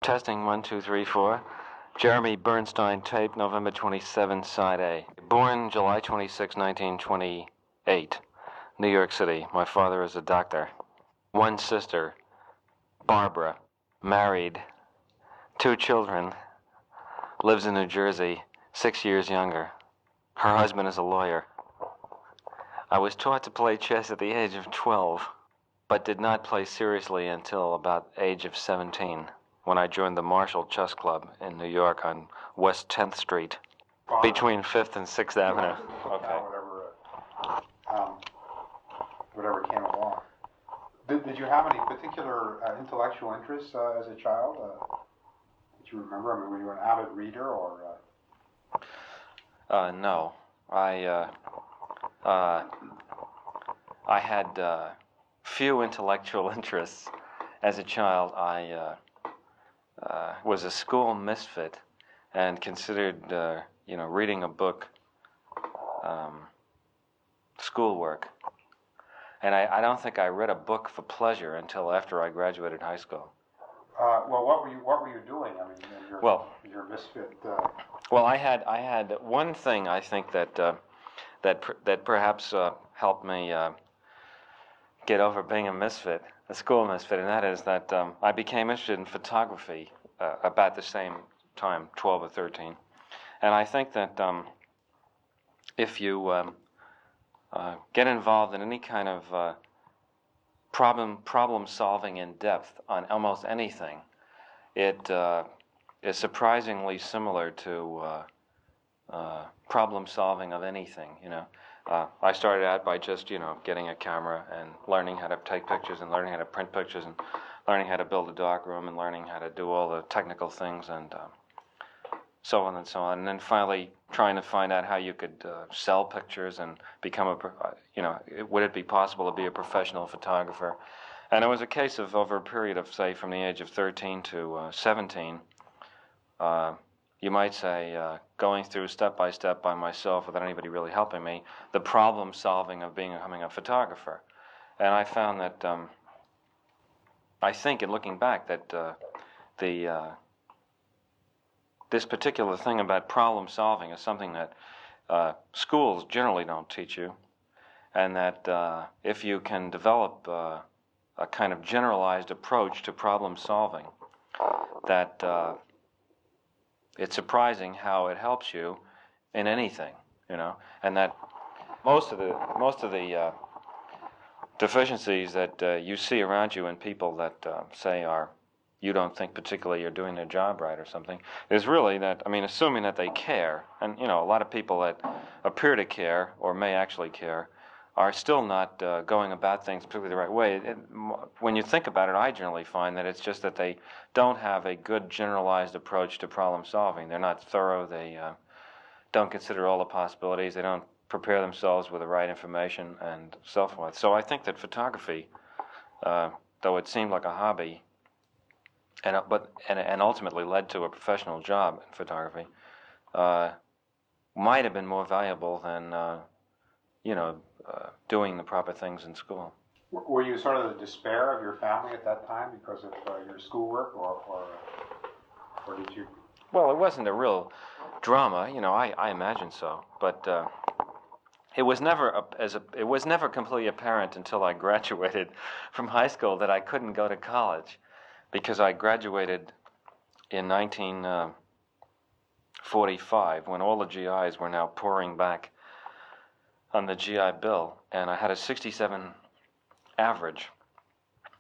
Testing 1, 2, 3, 4. Jeremy Bernstein, tape, November 27, side A. Born July 26, 1928, New York City. My father is a doctor. One sister, Barbara, married, 2 children, lives in New Jersey, 6 years younger. Her husband is a lawyer. I was taught to play chess at the age of 12, but did not play seriously until about age of 17. When I joined the Marshall Chess Club in New York on West 10th Street, between 5th and 6th Avenue. Okay. Whatever came along. Did you have any particular intellectual interests as a child that you remember? I mean, were you an avid reader or? No. I had few intellectual interests as a child. I was a school misfit and considered, reading a book schoolwork. And I don't think I read a book for pleasure until after I graduated high school. Well, what were you doing? I mean, your misfit. Well, I had one thing I think that perhaps helped me get over being a misfit, a school misfit, and that is that I became interested in photography about the same time, 12 or 13. And I think that if you get involved in any kind of problem solving in depth on almost anything, it is surprisingly similar to problem solving of anything, I started out by just, getting a camera and learning how to take pictures and learning how to print pictures and learning how to build a darkroom and learning how to do all the technical things and so on and so on. And then finally trying to find out how you could sell pictures and become would it be possible to be a professional photographer? And it was a case of over a period of, say, from the age of 13 to 17, you might say, going through step by step by myself without anybody really helping me, the problem solving of becoming a photographer. And I found that, I think in looking back, that this particular thing about problem solving is something that schools generally don't teach you, and that if you can develop a kind of generalized approach to problem solving, that it's surprising how it helps you in anything, and that most of the deficiencies that you see around you in people that say you don't think particularly you're doing their job right or something, is really that, assuming that they care, and a lot of people that appear to care or may actually care are still not going about things particularly the right way. When you think about it, I generally find that it's just that they don't have a good generalized approach to problem solving. They're not thorough. They don't consider all the possibilities. They don't prepare themselves with the right information and so forth. So I think that photography, though it seemed like a hobby, and ultimately led to a professional job in photography, might have been more valuable than doing the proper things in school. Were you sort of the despair of your family at that time because of your schoolwork, or did you? Well, it wasn't a real drama, I imagine so, but it was never completely apparent until I graduated from high school that I couldn't go to college, because I graduated in 1945 when all the GIs were now pouring back on the GI Bill, and I had a 67 average,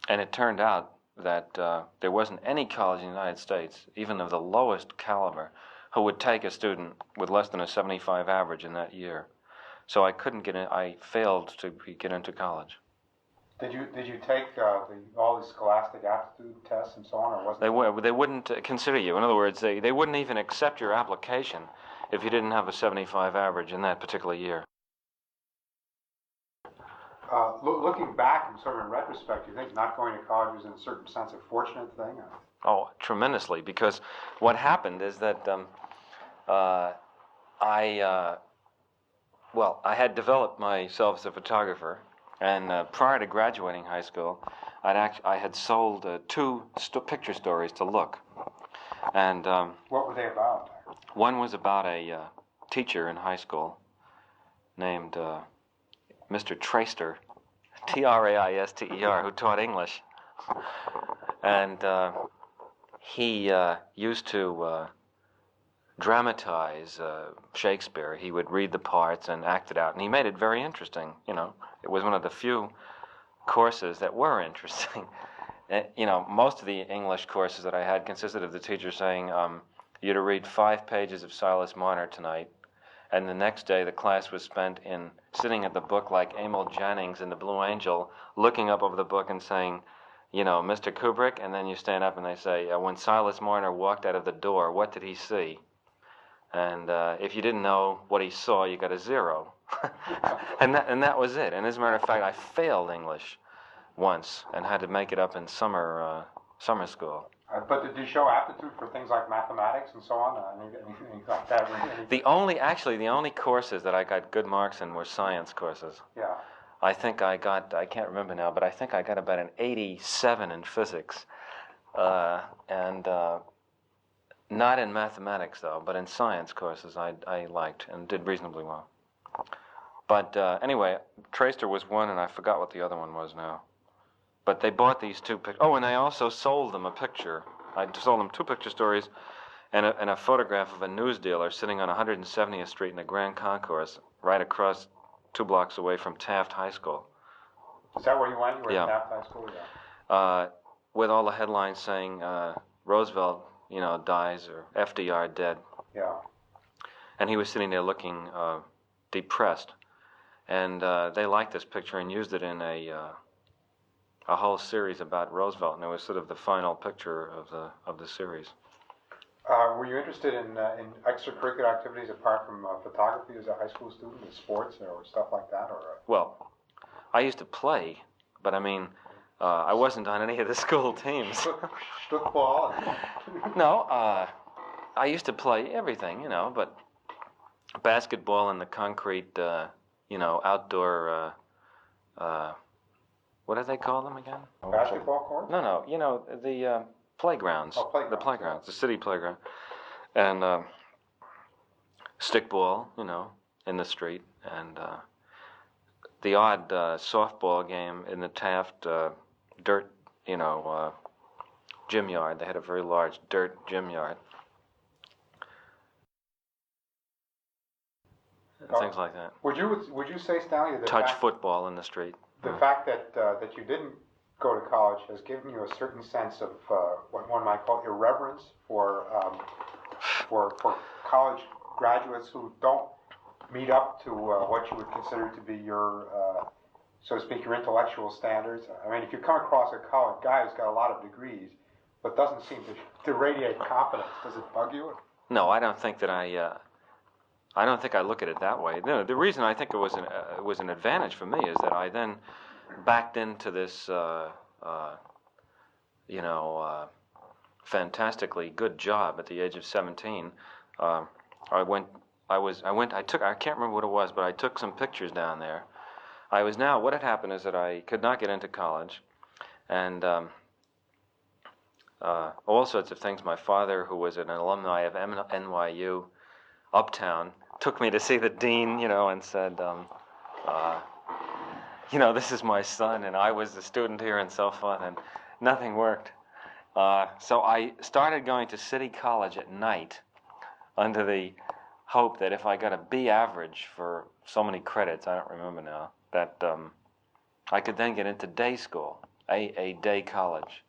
and it turned out that there wasn't any college in the United States, even of the lowest caliber, who would take a student with less than a 75 average in that year. So I couldn't get in. I failed to get into college. Did you take all the scholastic aptitude tests and so on, or wasn't they wouldn't consider you. In other words, they wouldn't even accept your application if you didn't have a 75 average in that particular year. Looking back and sort of in retrospect, do you think not going to college was in a certain sense a fortunate thing? Oh, tremendously, because what happened is that I had developed myself as a photographer, and prior to graduating high school, I had sold 2 picture stories to Look, And What were they about? one was about a teacher in high school named Mr. Traister, Traister, who taught English. And he used to dramatize Shakespeare. He would read the parts and act it out, and he made it very interesting. It was one of the few courses that were interesting. Most of the English courses that I had consisted of the teacher saying, you're to read 5 pages of Silas Marner tonight, and the next day the class was spent in sitting at the book like Emil Jannings in The Blue Angel, looking up over the book and saying, Mr. Kubrick, and then you stand up and they say, when Silas Marner walked out of the door, what did he see? And if you didn't know what he saw, you got a 0. and that was it. And as a matter of fact, I failed English once and had to make it up in summer school. But did you show aptitude for things like mathematics and so on? Anything like that? The only courses that I got good marks in were science courses. Yeah. I think I can't remember now, but I think I got about an 87 in physics. And not in mathematics, though, but in science courses I liked and did reasonably well. But anyway, Traister was one, and I forgot what the other one was now. But they bought these 2 pictures. Oh, and I also sold them a picture. I sold them 2 picture stories and a photograph of a news dealer sitting on 170th Street in the Grand Concourse, right across 2 blocks away from Taft High School. Is that where you went? You were Yeah. at Taft High School? Yeah. With all the headlines saying Roosevelt, dies, or FDR dead. Yeah. And he was sitting there looking depressed. And they liked this picture and used it in a whole series about Roosevelt, and it was sort of the final picture of the series. Were you interested in extracurricular activities apart from photography as a high school student, in sports or stuff like that? Well, I used to play, but I mean, I wasn't on any of the school teams. Stuckball? No, I used to play everything, but basketball in the concrete, outdoor, what do they call them again? Basketball court? No, the playgrounds. Oh, playgrounds. The playgrounds, the city playground. And stickball, in the street. And the odd softball game in the Taft dirt, gym yard. They had a very large dirt gym yard. Things like that. Would you say, Stanley, that Touch football in the street. The fact that you didn't go to college has given you a certain sense of what one might call irreverence for college graduates who don't meet up to what you would consider to be your, so to speak, your intellectual standards. I mean, if you come across a college guy who's got a lot of degrees but doesn't seem to radiate confidence, does it bug you? No, I don't think that I don't think I look at it that way. No, the reason I think it was an advantage for me is that I then backed into this, fantastically good job at the age of 17. I can't remember what it was, but I took some pictures down there. What had happened is that I could not get into college, and all sorts of things. My father, who was an alumni of NYU, Uptown, took me to see the dean, and said, this is my son, and I was a student here and so forth, and nothing worked. So I started going to City College at night under the hope that if I got a B average for so many credits, I don't remember now, that I could then get into day school, a day college.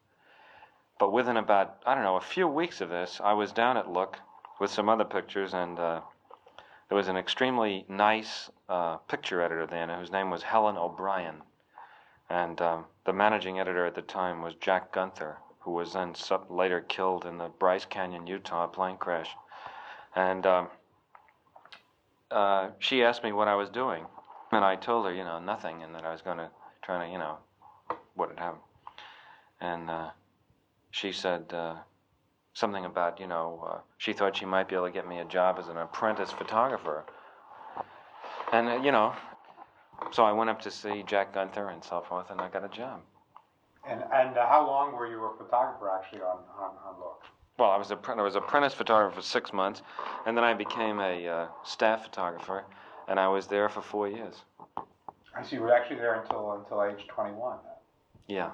But within about, a few weeks of this, I was down at Look with some other pictures, and there was an extremely nice picture editor then whose name was Helen O'Brien. And the managing editor at the time was Jack Gunther, who was then later killed in the Bryce Canyon, Utah plane crash. And she asked me what I was doing. And I told her, nothing, and that I was going to try to, what had happened. And she said something about, she thought she might be able to get me a job as an apprentice photographer. And, so I went up to see Jack Gunther and so forth, and I got a job. And how long were you a photographer actually on Look? well, I was apprentice photographer for 6 months, and then I became a staff photographer, and I was there for 4 years. I see. You were actually there until age 21. Yeah,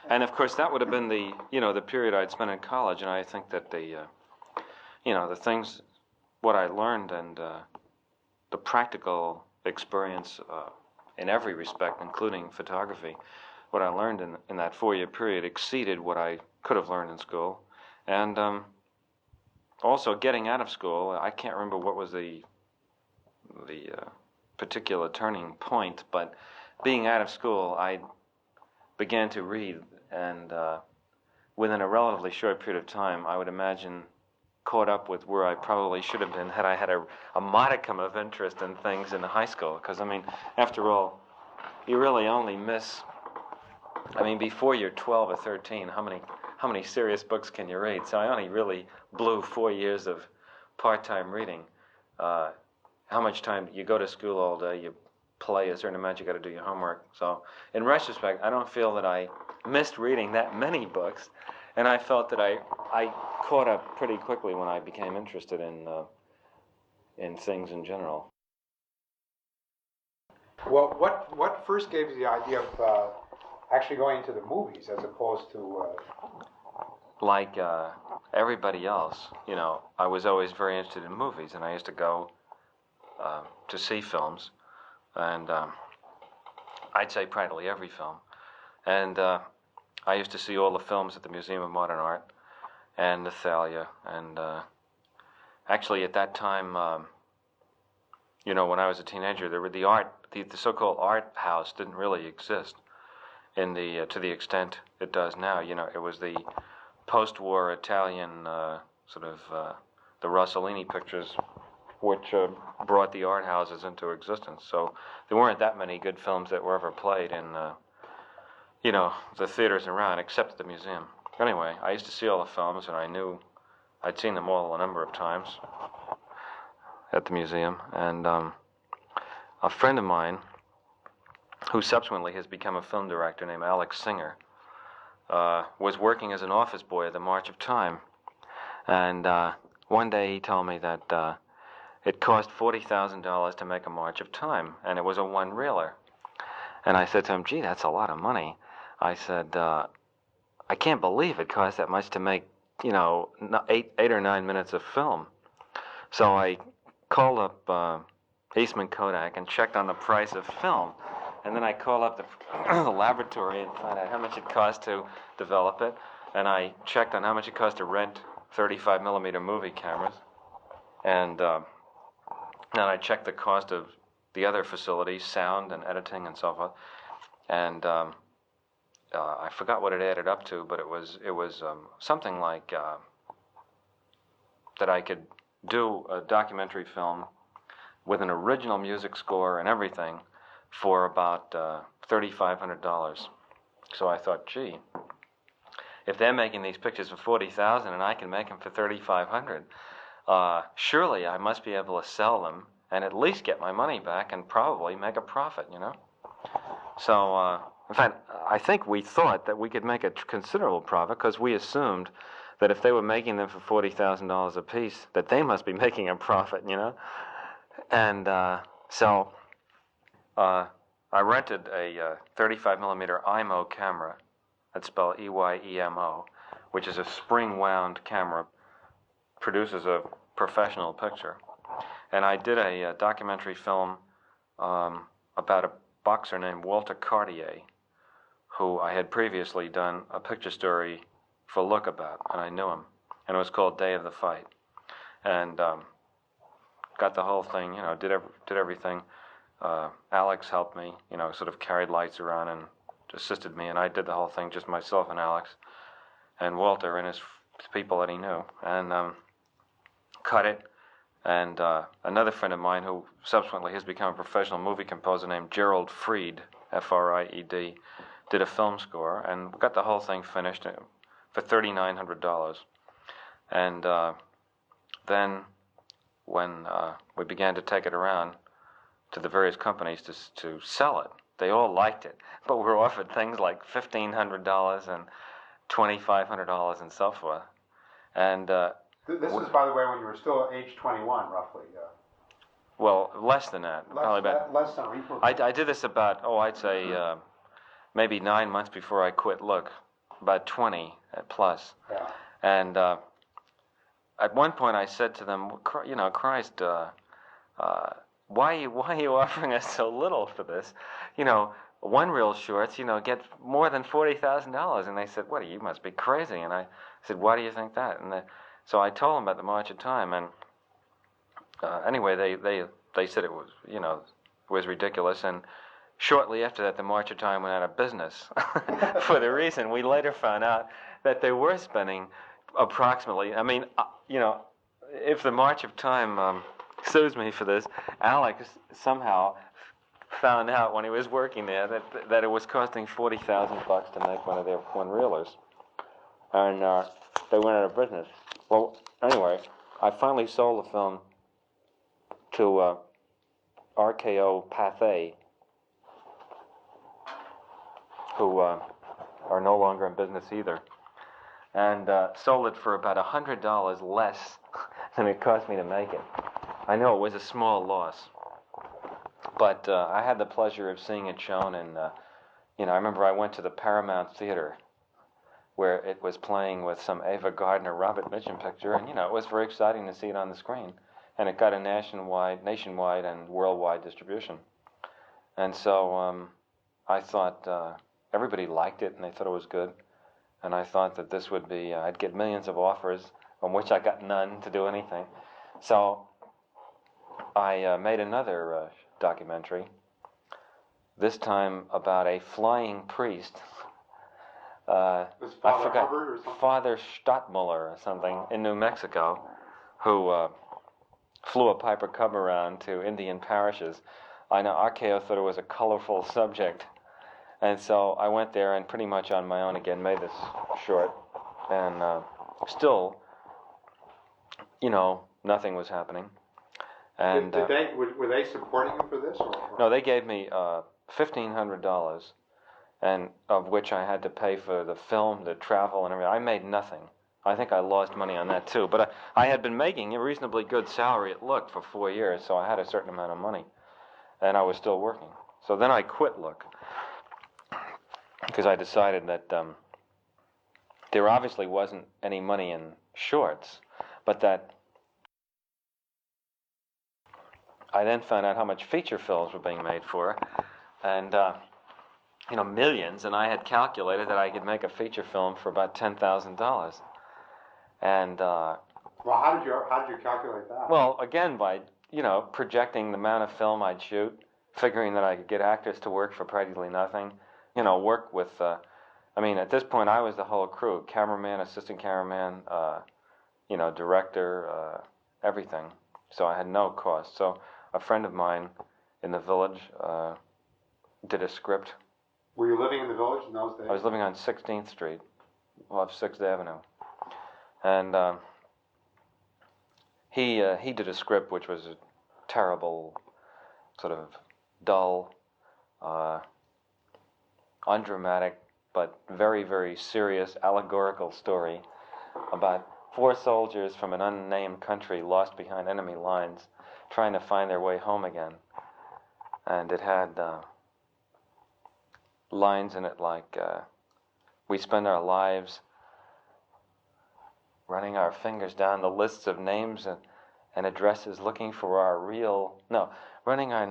and of course that would have been the period I'd spent in college, and I think that the things, what I learned, and the practical experience in every respect, including photography, what I learned in that 4-year period exceeded what I could have learned in school. And also getting out of school, I can't remember what was the particular turning point, but being out of school, I began to read, and within a relatively short period of time, I would imagine caught up with where I probably should have been had I had a modicum of interest in things in high school. Because, I mean, after all, you really only miss, before you're 12 or 13, how many serious books can you read? So I only really blew 4 years of part-time reading. How much time you go to school all day, you play a certain amount, you got to do your homework. So in retrospect, I don't feel that I missed reading that many books, and I felt that I caught up pretty quickly when I became interested in things in general. Well, what first gave you the idea of actually going into the movies as opposed to? Like everybody else, I was always very interested in movies, and I used to go to see films, and I'd say practically every film. And I used to see all the films at the Museum of Modern Art and the Thalia, and actually at that time, when I was a teenager, there were the so-called art house didn't really exist to the extent it does now. It was the post-war Italian the Rossellini pictures, which brought the art houses into existence. So there weren't that many good films that were ever played in the theaters around, except at the museum. Anyway, I used to see all the films, and I knew I'd seen them all a number of times at the museum. And a friend of mine, who subsequently has become a film director, named Alex Singer, was working as an office boy at the March of Time. And one day he told me that it cost $40,000 to make a March of Time, and it was a one-reeler. And I said to him, gee, that's a lot of money. I said, I can't believe it cost that much to make, 8 or 9 minutes of film. So I called up Eastman Kodak and checked on the price of film. And then I called up the laboratory and found out how much it cost to develop it. And I checked on how much it cost to rent 35 millimeter movie cameras. And then I checked the cost of the other facilities, sound and editing and so forth. And I forgot what it added up to, but it was something like that I could do a documentary film with an original music score and everything for about $3,500. So I thought, gee, if they're making these pictures for $40,000 and I can make them for $3,500, surely I must be able to sell them and at least get my money back and probably make a profit, So, in fact, I think we thought that we could make a considerable profit because we assumed that if they were making them for $40,000 a piece, that they must be making a profit, And so I rented a 35 millimeter IMO camera, that's spelled EYEMO, which is a spring-wound camera, produces a professional picture. And I did a documentary film about a boxer named Walter Cartier, who I had previously done a picture story for Look about, and I knew him. And it was called Day of the Fight. And got the whole thing, did everything. Alex helped me, sort of carried lights around and assisted me, and I did the whole thing, just myself and Alex, and Walter and his people that he knew, and cut it. And another friend of mine who subsequently has become a professional movie composer named Gerald Fried, F-R-I-E-D, did a film score, and got the whole thing finished for $3,900. And then when we began to take it around to the various companies to sell it, they all liked it, but we were offered things like $1,500 and $2,500 and so forth. And This is, by the way, when you were still age 21, roughly. well, less than that. Less than. I did this about, I'd say maybe 9 months before I quit Look, about 20 plus. Yeah. And at one point I said to them, Christ, why are you offering us so little for this? One reel shorts, get more than $40,000. And they said, what, you must be crazy. And I said, why do you think that? And so I told them about the March of Time. And anyway, they said it was ridiculous. And shortly after that, the March of Time went out of business for the reason we later found out that they were spending approximately, if the March of Time sues me for this, Alex somehow found out when he was working there that it was costing $40,000 to make one of their one-reelers. And they went out of business. Well, anyway, I finally sold the film to RKO Pathé, who are no longer in business either, and sold it for about $100 less than it cost me to make it. I know it was a small loss, but I had the pleasure of seeing it shown, and I remember I went to the Paramount Theater where it was playing with some Ava Gardner, Robert Mitchum picture, and it was very exciting to see it on the screen, and it got a nationwide and worldwide distribution, and so I thought everybody liked it, and they thought it was good, and I thought that this would be, I'd get millions of offers, on which I got none to do anything, so I made another documentary, this time about a flying priest. I forgot, Father Stottmuller or something in New Mexico, who flew a Piper Cub around to Indian parishes. I know RKO thought it was a colorful subject, and so I went there and pretty much on my own again made this short, and still, nothing was happening. And were they supporting you for this? Or? No, they gave me $1,500, and of which I had to pay for the film, the travel, and everything. I made nothing. I think I lost money on that too. But I had been making a reasonably good salary at Look for 4 years, so I had a certain amount of money, and I was still working. So then I quit Look because I decided that there obviously wasn't any money in shorts, but that I then found out how much feature films were being made for, and millions. And I had calculated that I could make a feature film for about $10,000. And well, how did you calculate that? Well, again by projecting the amount of film I'd shoot, figuring that I could get actors to work for practically nothing. Work with. At this point I was the whole crew: cameraman, assistant cameraman, director, everything. So I had no cost. So a friend of mine in the village did a script. Were you living in the village in those days? I was living on 16th Street, off 6th Avenue. And he did a script which was a terrible, sort of dull, undramatic, but very, very serious, allegorical story about 4 soldiers from an unnamed country lost behind enemy lines trying to find their way home again. And it had lines in it like, we spend our lives running our fingers down the lists of names and addresses looking for our running our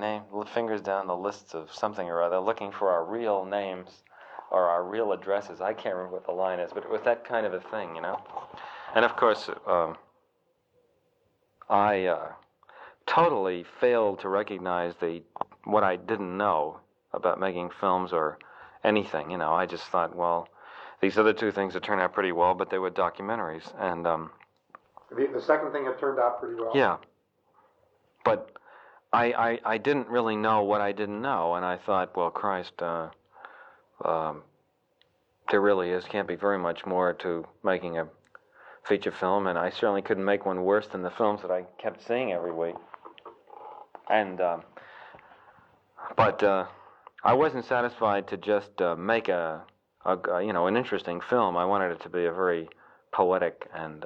fingers down the lists of something or other looking for our real names or our real addresses. I can't remember what the line is, but it was that kind of a thing, And of course, I totally failed to recognize what I didn't know about making films or anything. I just thought, well, these other 2 things would turn out pretty well, but they were documentaries. And the second thing had turned out pretty well. Yeah, but I didn't really know what I didn't know, and I thought, well, Christ, there really can't be very much more to making a feature film, and I certainly couldn't make one worse than the films that I kept seeing every week. And but I wasn't satisfied to just make an interesting film. I wanted it to be a very poetic and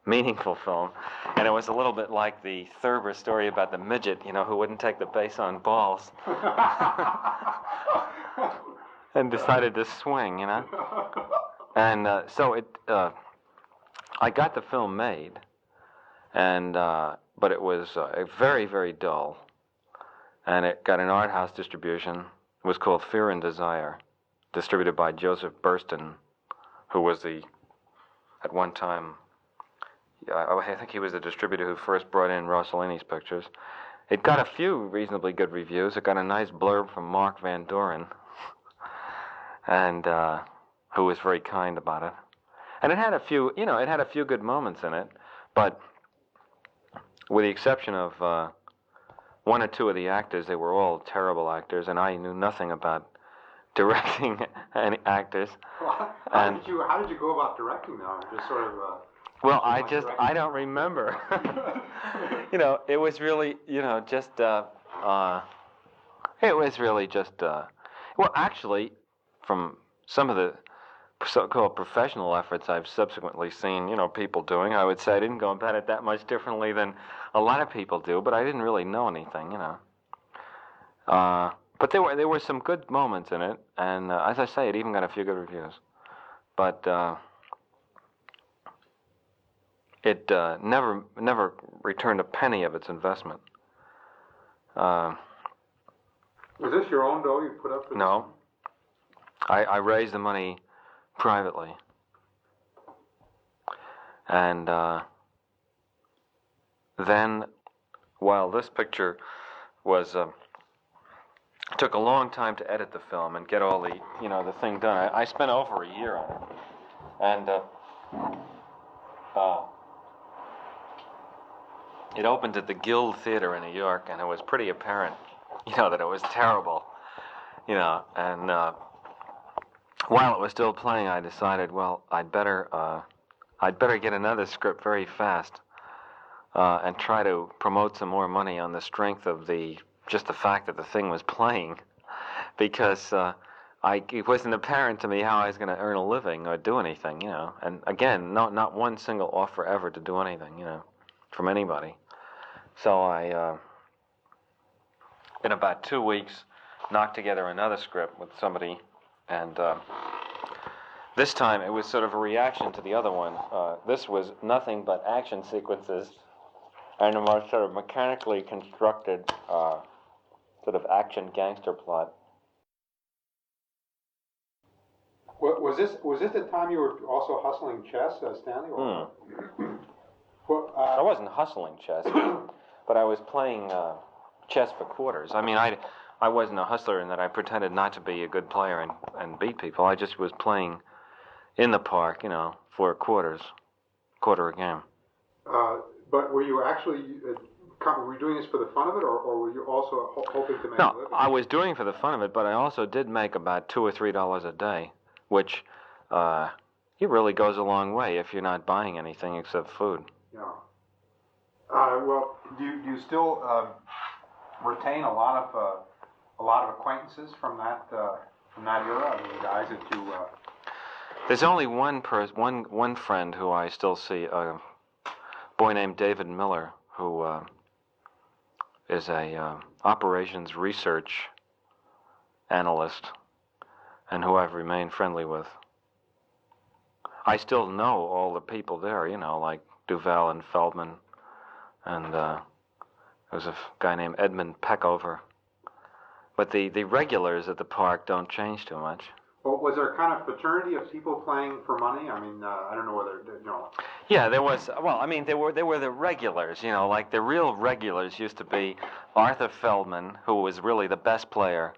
meaningful film. And it was a little bit like the Thurber story about the midget, who wouldn't take the base on balls and decided to swing, And so I got the film made, and but it was very, very dull, and it got an art house distribution. It was called Fear and Desire, distributed by Joseph Bernstein, who was at one time, I think he was the distributor who first brought in Rossellini's pictures. It got a few reasonably good reviews. It got a nice blurb from Mark Van Doren, and who was very kind about it. And it had a few, good moments in it, but with the exception of one or two of the actors, they were all terrible actors, and I knew nothing about directing any actors. Well, how did you go about directing them? Just sort of. Well, I don't remember. It was really, just. It was really just. Well, actually, from some of the so-called professional efforts I've subsequently seen, people doing, I would say I didn't go about it that much differently than a lot of people do, but I didn't really know anything, But there were some good moments in it, and as I say, it even got a few good reviews. But it never returned a penny of its investment. Was this your own dough you put up? No. I raised the money privately. And then, while this picture was... took a long time to edit the film and get all the, the thing done. I spent over a year on it. And it opened at the Guild Theater in New York, and it was pretty apparent, that it was terrible. And while it was still playing, I decided, well, I'd better get another script very fast and try to promote some more money on the strength of just the fact that the thing was playing, because it wasn't apparent to me how I was going to earn a living or do anything, And again, not one single offer ever to do anything, from anybody. So I, in about 2 weeks, knocked together another script with somebody, and this time it was sort of a reaction to the other one. This was nothing but action sequences and a more sort of mechanically constructed sort of action gangster plot. Was this the time you were also hustling chess, Stanley? Or? Well, I wasn't hustling chess, but I was playing chess for quarters. I mean, I wasn't a hustler in that I pretended not to be a good player and beat people. I just was playing in the park, for quarter a game. But were you actually... were you doing this for the fun of it, or were you also hoping to make a living? No, I was doing it for the fun of it, but I also did make about $2 or $3 a day, which it really goes a long way if you're not buying anything except food. Yeah. Well, do you still retain a lot of acquaintances from that era? I mean, the guys that you. There's only one friend who I still see, a boy named David Miller, who is a operations research analyst, and who I've remained friendly with. I still know all the people there, like Duval and Feldman, and there's a guy named Edmund Peckover. But the regulars at the park don't change too much. Well, was there a kind of fraternity of people playing for money? I mean, I don't know whether, Yeah, there was. Well, I mean, there were the regulars. Like the real regulars used to be Arthur Feldman, who was really the best player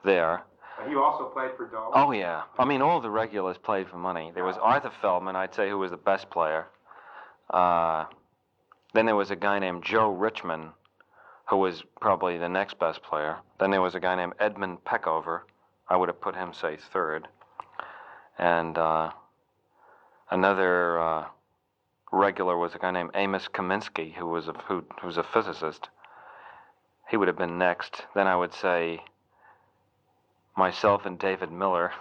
there. He also played for dough. Oh yeah, I mean, all the regulars played for money. There was Arthur Feldman, I'd say, who was the best player. Then there was a guy named Joe Richman, who was probably the next best player. Then there was a guy named Edmund Peckover. I would have put him, say, third. And another regular was a guy named Amos Kaminsky, who was a physicist. He would have been next. Then I would say myself and David Miller,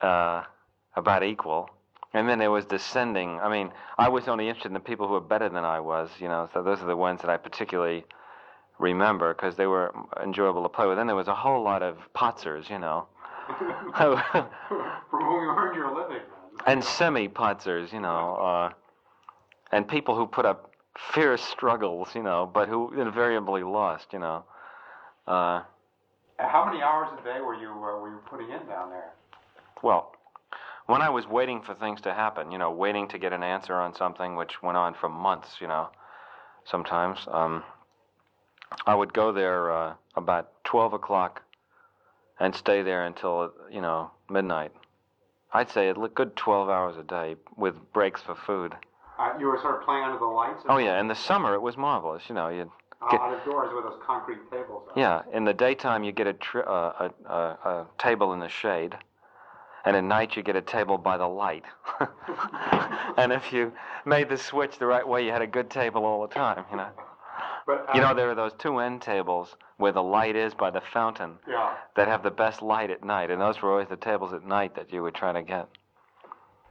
about equal. And then there was descending. I mean, I was only interested in the people who were better than I was, you know, so those are the ones that I particularly remember because they were enjoyable to play with. Then there was a whole lot of potzers, you know. From whom you earned your living. And semi-potzers, you know, and people who put up fierce struggles, you know, but who invariably lost, you know. How many hours a day were you putting in down there? Well, when I was waiting for things to happen, you know, waiting to get an answer on something which went on for months, you know, sometimes, I would go there about 12 o'clock and stay there until, you know, midnight. I'd say a good 12 hours a day with breaks for food. You were sort of playing under the lights? Oh, yeah, in the summer it was marvelous, you know. You'd get, out of doors with those concrete tables. Yeah, in the daytime you get a table in the shade, and at night you get a table by the light. And if you made the switch the right way, you had a good table all the time, you know. But, you know, there are those two end tables where the light is by the fountain that have the best light at night, and those were always the tables at night that you would try to get.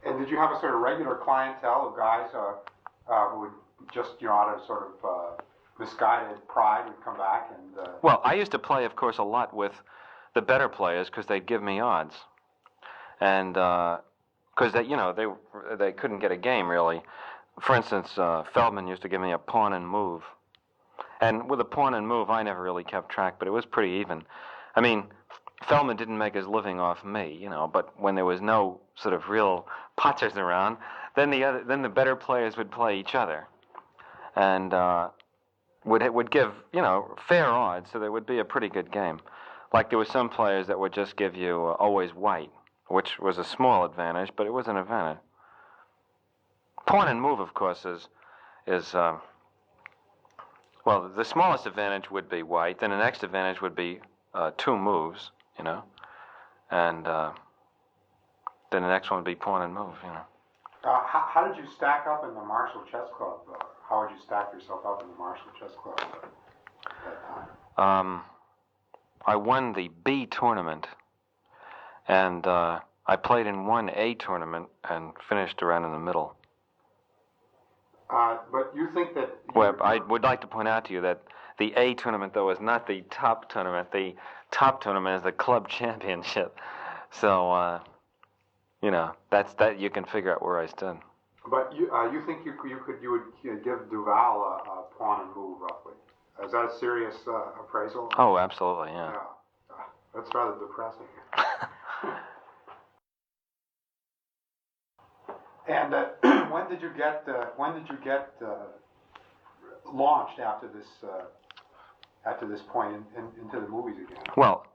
And did you have a sort of regular clientele of guys who would just, you know, out of sort of misguided pride would come back and... Well, I used to play, of course, a lot with the better players because they'd give me odds. And because, you know, they couldn't get a game, really. For instance, Feldman used to give me a pawn and move. And with a pawn and move, I never really kept track, but it was pretty even. I mean, Feldman didn't make his living off me, you know, but when there was no sort of real potters around, then the better players would play each other. And would give, you know, fair odds, so there would be a pretty good game. Like there were some players that would just give you always white, which was a small advantage, but it was an advantage. Pawn and move, of course, is well, the smallest advantage would be white. Then the next advantage would be two moves, you know, and then the next one would be pawn and move, you know. How did you stack up in the Marshall Chess Club? How would you stack yourself up in the Marshall Chess Club at that time? I won the B tournament, and I played in one A tournament and finished around in the middle. But you think that... Well, I would like to point out to you that the A tournament, though, is not the top tournament. The top tournament is the club championship. So, you know, that you can figure out where I stood. But you think you would give Duval a pawn and move, roughly? Is that a serious appraisal? Oh, absolutely, yeah. That's rather depressing. And when did you get launched after this point into the movies again? Well,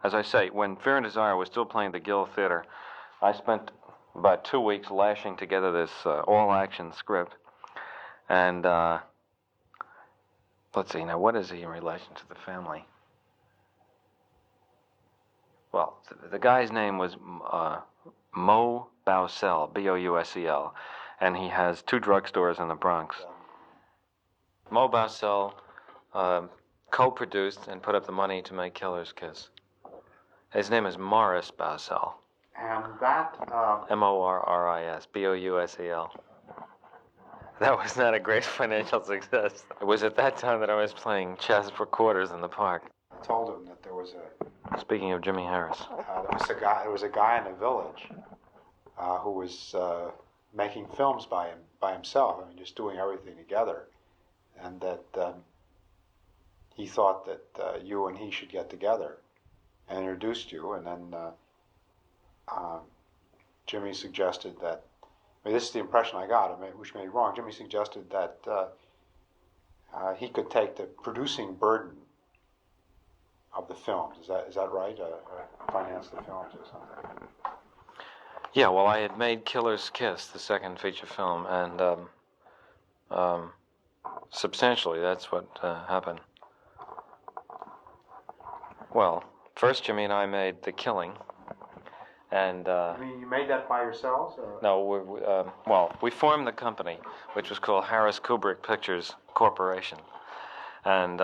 as I say, when Fear and Desire was still playing the Guild Theater, I spent about 2 weeks lashing together this all-action script, and let's see now, what is he in relation to the family? Well, the guy's name was Mo Bousel, B-O-U-S-E-L, and he has 2 drugstores in the Bronx. Mo Bousel co-produced and put up the money to make Killer's Kiss. His name is Morris Bousel. And that... M-O-R-R-I-S, B-O-U-S-E-L. That was not a great financial success. It was at that time that I was playing chess for quarters in the park. I told him that there was Speaking of Jimmy Harris. There was a guy in the village who was making films by himself. I mean, just doing everything together, and that he thought that you and he should get together, and introduced you, and then Jimmy suggested that. I mean, this is the impression I got, which may be wrong. Jimmy suggested that he could take the producing burden of the films. Is that right? Finance the films or something. Yeah, well, I had made Killer's Kiss, the second feature film, and substantially that's what happened. Well, first Jimmy and I made The Killing, and... I mean, you made that by yourselves? Or? No, we formed the company, which was called Harris Kubrick Pictures Corporation, and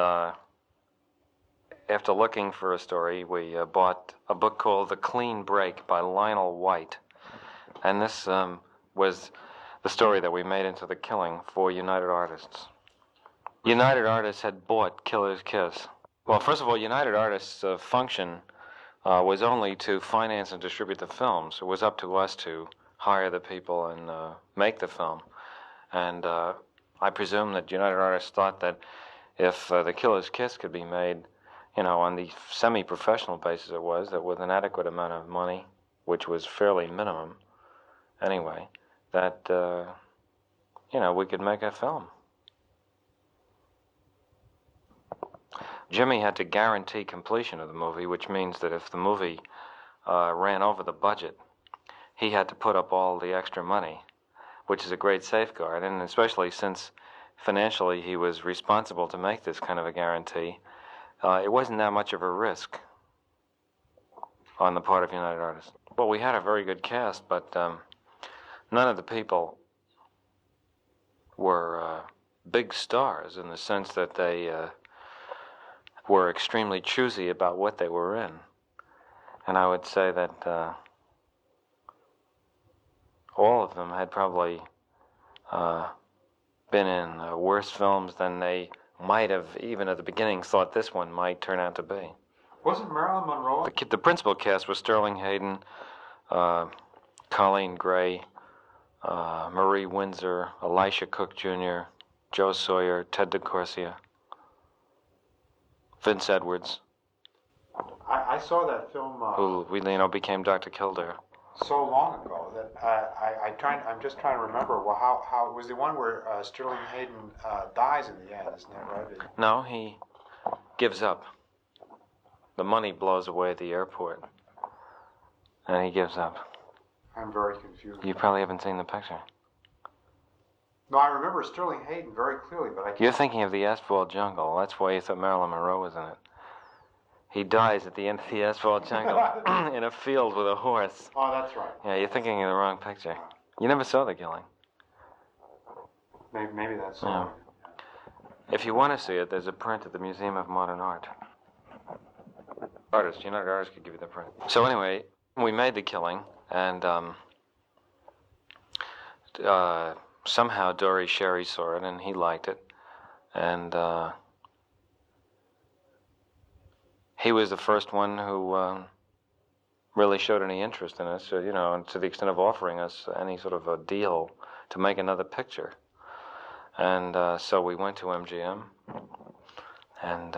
after looking for a story, we bought a book called The Clean Break by Lionel White, And this was the story that we made into The Killing for United Artists. United Artists had bought Killer's Kiss. Well, first of all, United Artists' function was only to finance and distribute the films. It was up to us to hire the people and make the film. And I presume that United Artists thought that if The Killer's Kiss could be made, on the semi-professional basis it was, that with an adequate amount of money, which was fairly minimum anyway, that, we could make a film. Jimmy had to guarantee completion of the movie, which means that if the movie ran over the budget, he had to put up all the extra money, which is a great safeguard, and especially since financially he was responsible to make this kind of a guarantee, it wasn't that much of a risk on the part of United Artists. Well, we had a very good cast, but none of the people were big stars in the sense that they were extremely choosy about what they were in. And I would say that all of them had probably been in worse films than they might have, even at the beginning, thought this one might turn out to be. Wasn't Marilyn Monroe? The principal cast was Sterling Hayden, Colleen Gray, Marie Windsor, Elisha Cook Jr., Joe Sawyer, Ted DeCorsia, Vince Edwards. I saw that film who became Dr. Kildare. so long ago that I'm just trying to remember. Well, how it was the one where Sterling Hayden dies in the end, isn't that right? No, he gives up. The money blows away at the airport, and he gives up. I'm very confused. You probably haven't seen the picture. No, I remember Sterling Hayden very clearly, but I can't. You're thinking of the Asphalt Jungle. That's why you thought Marilyn Monroe was in it. He dies at the end of the Asphalt Jungle in a field with a horse. Oh, that's right. Yeah, you're thinking of the wrong picture. You never saw The Killing. Maybe that's Yeah. If you want to see it, there's a print at the Museum of Modern Art. United Artists could give you the print. So anyway, we made The Killing, and somehow Dory Sherry saw it, and he liked it. And he was the first one who really showed any interest in us, and to the extent of offering us any sort of a deal to make another picture. And so we went to MGM and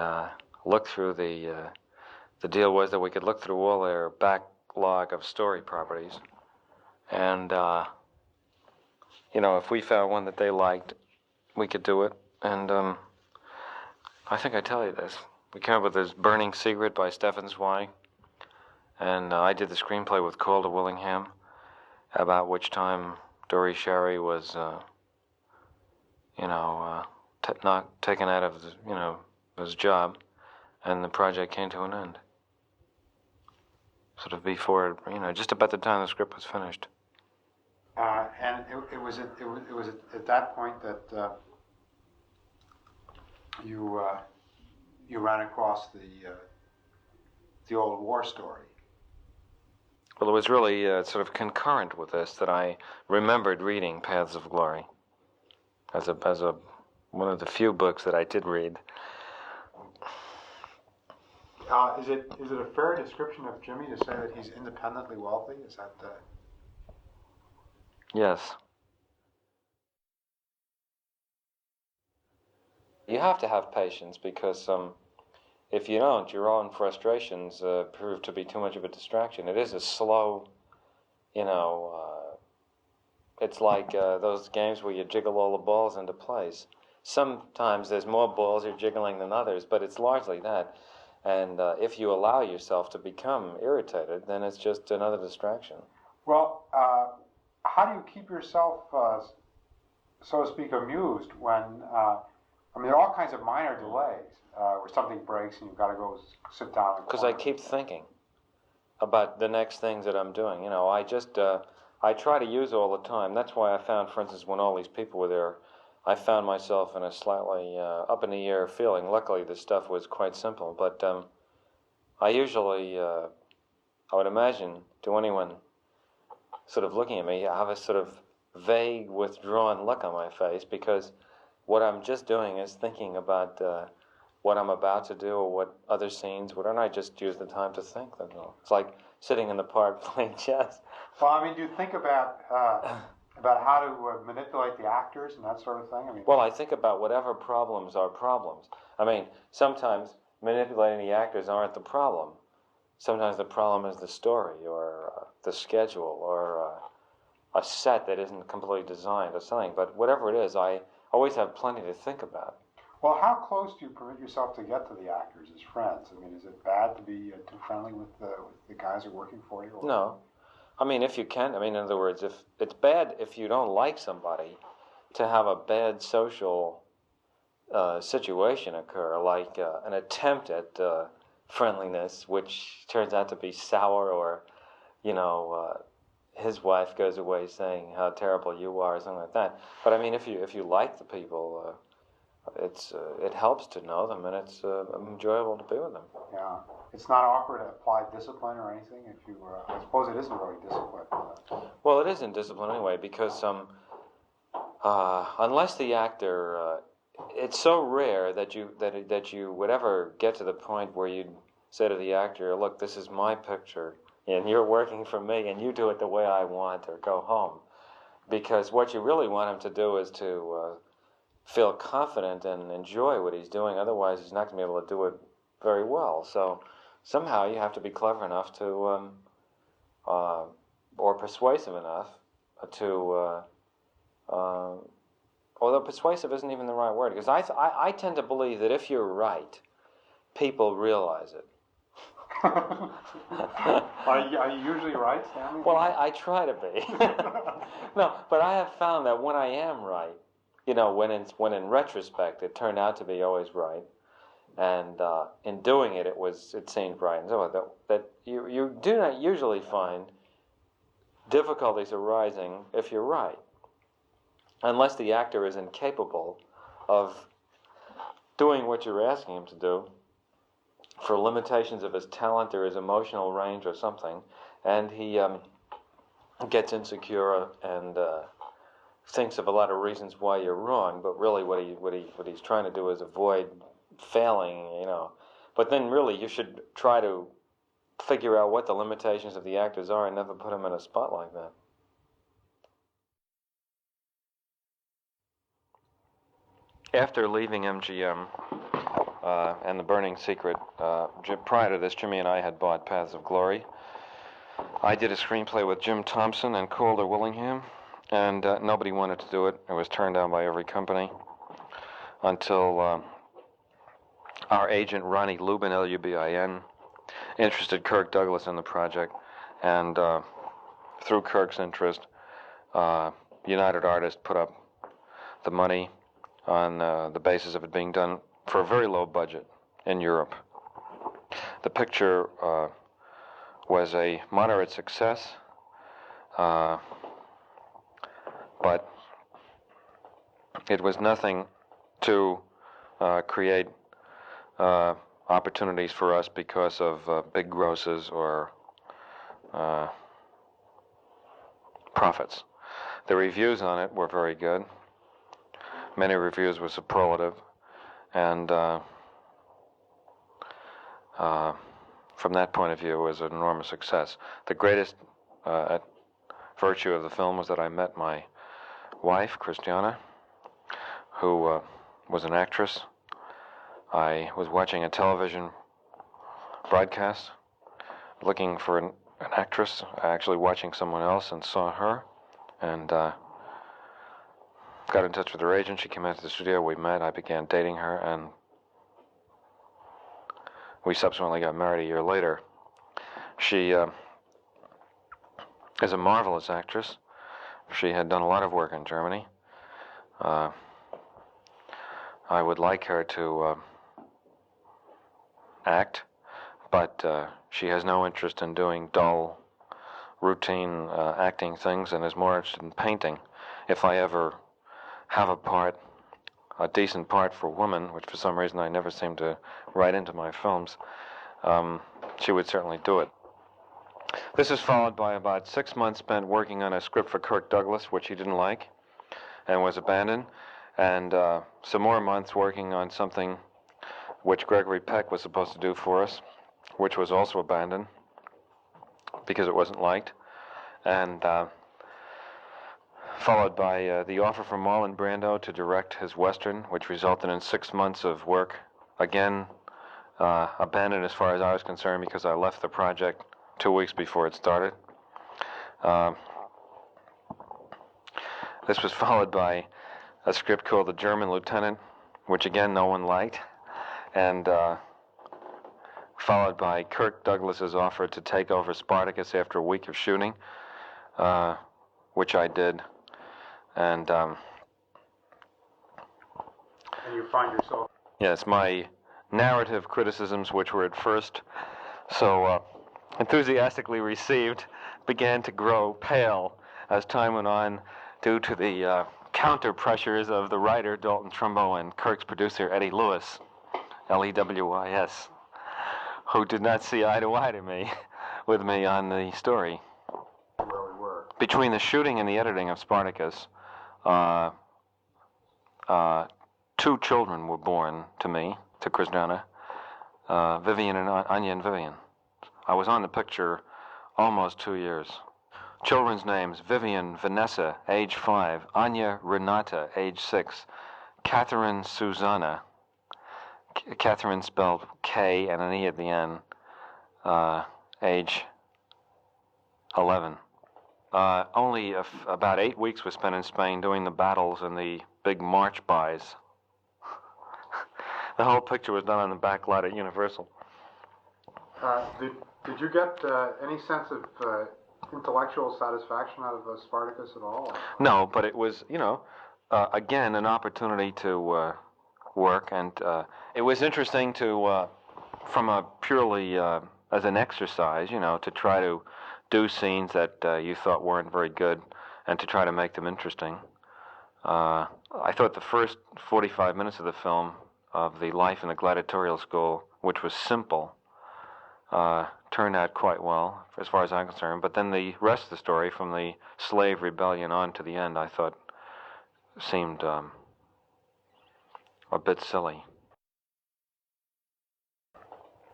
looked through the deal was that we could look through all their backlog of story properties. And, if we found one that they liked, we could do it. And I think I tell you this. We came up with this Burning Secret by Stephen Zweig. And I did the screenplay with Calder Willingham, about which time Dory Sherry was, not taken out of, his job, and the project came to an end. Sort of before, just about the time the script was finished. And it was at that point that you ran across the old war story. Well, it was really sort of concurrent with this that I remembered reading Paths of Glory as one of the few books that I did read. Is it a fair description of Jimmy to say that he's independently wealthy? Is that Yes. You have to have patience because if you don't, your own frustrations prove to be too much of a distraction. It is a slow, it's like those games where you jiggle all the balls into place. Sometimes there's more balls you're jiggling than others, but it's largely that. And if you allow yourself to become irritated, then it's just another distraction. Well, how do you keep yourself, so to speak, amused when, there are all kinds of minor delays where something breaks and you've got to go sit down. Because I keep thinking about the next things that I'm doing. I try to use all the time. That's why I found, for instance, when all these people were there, I found myself in a slightly up-in-the-air feeling. Luckily, the stuff was quite simple. But I usually, I would imagine, to anyone sort of looking at me, I have a sort of vague, withdrawn look on my face, because what I'm just doing is thinking about what I'm about to do or what other scenes. Why don't I just use the time to think? That's all. It's like sitting in the park playing chess. Well, I mean, do you think about how to manipulate the actors and that sort of thing? I mean, Well, I think about whatever problems are problems. I mean, sometimes manipulating the actors aren't the problem. Sometimes the problem is the story or the schedule or a set that isn't completely designed or something. But whatever it is, I always have plenty to think about. well, how close do you permit yourself to get to the actors as friends? I mean, is it bad to be too friendly with the guys who are working for you? Or? No. I mean, if you can, I mean, in other words, if it's bad if you don't like somebody to have a bad social situation occur, like an attempt at friendliness, which turns out to be sour, or, you know, his wife goes away saying how terrible you are, or something like that. But I mean, if you like the people, it helps to know them, and it's enjoyable to be with them. Yeah, it's not awkward to apply discipline or anything. If you, I suppose it isn't really discipline. Well, it isn't discipline anyway, because unless the actor, it's so rare that you would ever get to the point where you'd say to the actor, "Look, this is my picture, and you're working for me, and you do it the way I want, or go home." Because what you really want him to do is to feel confident and enjoy what he's doing. Otherwise, he's not going to be able to do it very well. So somehow you have to be clever enough to, or persuasive enough to, although persuasive isn't even the right word, because I tend to believe that if you're right, people realize it. Are you usually right, Stanley? Well, I try to be. No, but I have found that when I am right, you know, when in retrospect it turned out to be always right, and in doing it, it seemed right, and so that you do not usually find difficulties arising if you're right, unless the actor is incapable of doing what you're asking him to do for limitations of his talent or his emotional range or something, and he gets insecure and thinks of a lot of reasons why you're wrong, but really what he's trying to do is avoid failing, you know. But then really you should try to figure out what the limitations of the actors are and never put them in a spot like that. After leaving MGM and The Burning Secret, prior to this, Jimmy and I had bought Paths of Glory. I did a screenplay with Jim Thompson and Calder Willingham, and nobody wanted to do it. It was turned down by every company until our agent, Ronnie Lubin, Lubin, interested Kirk Douglas in the project, and through Kirk's interest, United Artists put up the money on the basis of it being done for a very low budget in Europe. The picture was a moderate success, but it was nothing to create opportunities for us because of big grosses or profits. The reviews on it were very good. Many reviews were superlative, and from that point of view, it was an enormous success. The greatest virtue of the film was that I met my wife, Christiana, who was an actress. I was watching a television broadcast, looking for an actress, actually watching someone else, and saw her, and got in touch with her agent. She came into the studio, we met, I began dating her, and we subsequently got married a year later. She is a marvelous actress. She had done a lot of work in Germany. I would like her to act, but she has no interest in doing dull, routine acting things, and is more interested in painting. If I ever have a decent part for women, which for some reason I never seem to write into my films, she would certainly do it. This is followed by about 6 months spent working on a script for Kirk Douglas, which he didn't like and was abandoned, and some more months working on something which Gregory Peck was supposed to do for us, which was also abandoned because it wasn't liked, and followed by the offer from Marlon Brando to direct his Western, which resulted in 6 months of work, again abandoned as far as I was concerned because I left the project 2 weeks before it started. This was followed by a script called The German Lieutenant, which again no one liked, and followed by Kirk Douglas's offer to take over Spartacus after a week of shooting, which I did, and you find yourself... Yes, my narrative criticisms, which were at first so enthusiastically received, began to grow pale as time went on due to the counter pressures of the writer Dalton Trumbo and Kirk's producer Eddie Lewis, Lewis, who did not see eye to eye to me with me on the story. Where we were. Between the shooting and the editing of Spartacus, 2 children were born to me, to Kristjana, Vivian and Anya and Vivian. I was on the picture almost 2 years. Children's names: Vivian Vanessa, age 5, Anya Renata, age 6, Catherine Susanna, Catherine spelled K and an E at the end, age 11. Only about 8 weeks was spent in Spain doing the battles and the big march bys. The whole picture was done on the back lot at Universal. Did you get any sense of intellectual satisfaction out of Spartacus at all? No, but it was, again, an opportunity to work, and it was interesting to, from a purely as an exercise, to try to do scenes that you thought weren't very good and to try to make them interesting. I thought the first 45 minutes of the film, of the life in the gladiatorial school, which was simple, turned out quite well, as far as I'm concerned. But then the rest of the story, from the slave rebellion on to the end, I thought seemed a bit silly.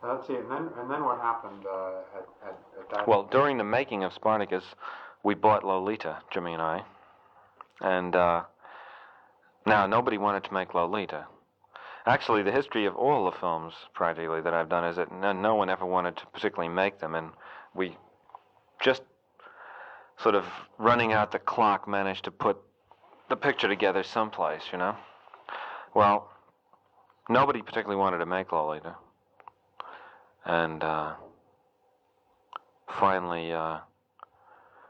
Let's see, and then what happened at that? Well, during the making of Spartacus, we bought Lolita, Jimmy and I, and now nobody wanted to make Lolita. Actually, the history of all the films, practically, that I've done is that no one ever wanted to particularly make them, and we just sort of running out the clock managed to put the picture together someplace, Well, nobody particularly wanted to make Lolita. And finally,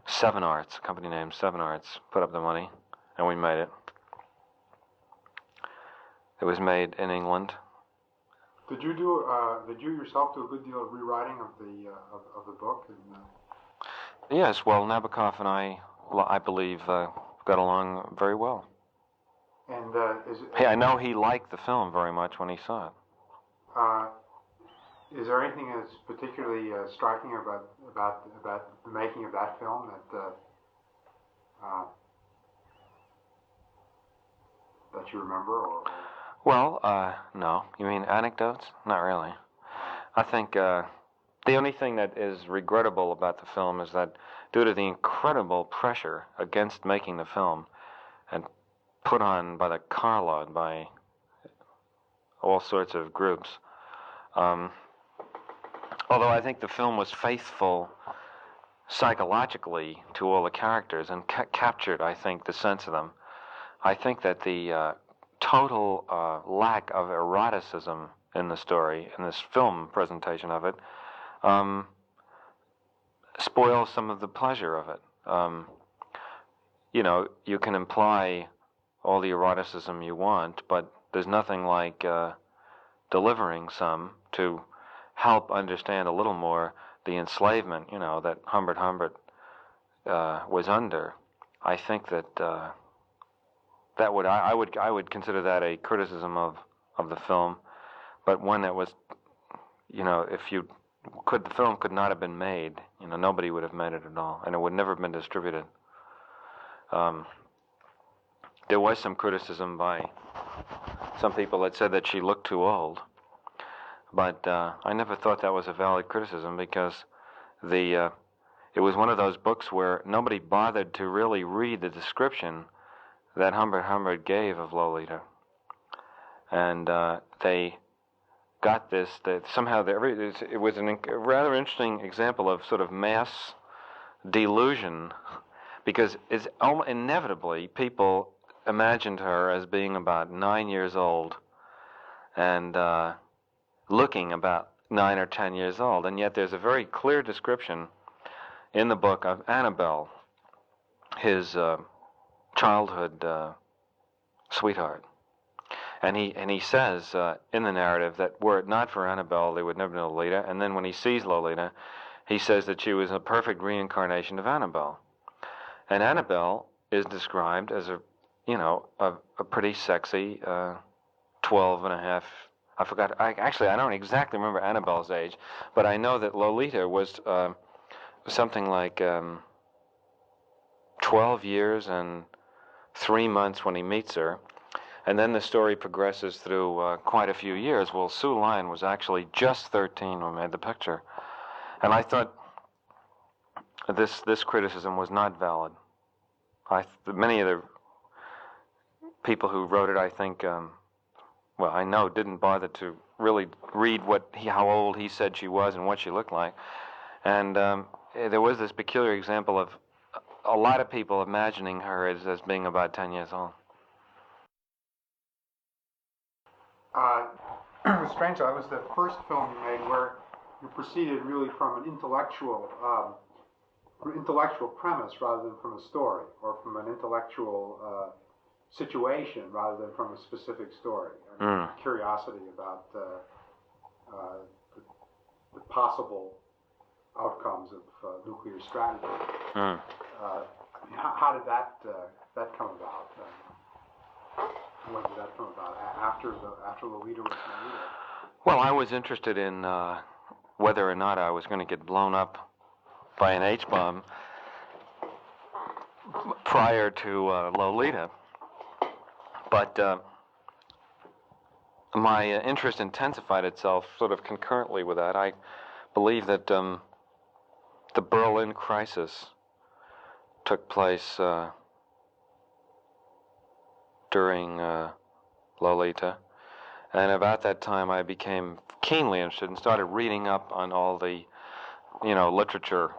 Seven Arts, a company named Seven Arts, put up the money, and we made it. It was made in England. Did you yourself do a good deal of rewriting of the book? Yes, well, Nabokov and I believe, got along very well. And I know he liked the film very much when he saw it. Is there anything that's particularly striking about the making of that film that you remember? Or? Well, no. You mean anecdotes? Not really. I think the only thing that is regrettable about the film is that due to the incredible pressure against making the film and put on by the carload by all sorts of groups, although I think the film was faithful psychologically to all the characters and captured, I think, the sense of them, I think that the total lack of eroticism in the story, in this film presentation of it, spoils some of the pleasure of it. You can imply all the eroticism you want, but there's nothing like delivering some to help understand a little more the enslavement, that Humbert was under. I think that I would consider that a criticism of the film, but one that was, the film could not have been made Nobody would have made it at all, and it would never have been distributed. There was some criticism by some people that said that she looked too old, but I never thought that was a valid criticism, because it was one of those books where nobody bothered to really read the description that Humbert gave of Lolita, and they got this, that somehow it was a rather interesting example of sort of mass delusion, because it's inevitably people imagined her as being about 9 years old and looking about 9 or 10 years old, and yet there's a very clear description in the book of Annabelle, his childhood sweetheart. And he says in the narrative that were it not for Annabelle, they would never know Lolita. And then when he sees Lolita, he says that she was a perfect reincarnation of Annabelle. And Annabelle is described as a pretty sexy 12 and a half. I forgot. I don't exactly remember Annabelle's age, but I know that Lolita was something like 12 years and 3 months when he meets her. And then the story progresses through quite a few years. Well, Sue Lyon was actually just 13 when we made the picture. And I thought this criticism was not valid. Many of the people who wrote it, I think, I know, didn't bother to really read how old he said she was and what she looked like. And there was this peculiar example of a lot of people imagining her as being about 10 years old. Strangely, that was the first film you made where you proceeded really from an intellectual premise rather than from a story, or from an intellectual situation rather than from a specific story. Curiosity about the possible outcomes of nuclear strategy. How did that come about? When did that come about? After Lolita was made? Well, I was interested in whether or not I was going to get blown up by an H-bomb prior to Lolita. But my interest intensified itself sort of concurrently with that. I believe that the Berlin crisis took place during Lolita, and about that time I became keenly interested and started reading up on all the, literature,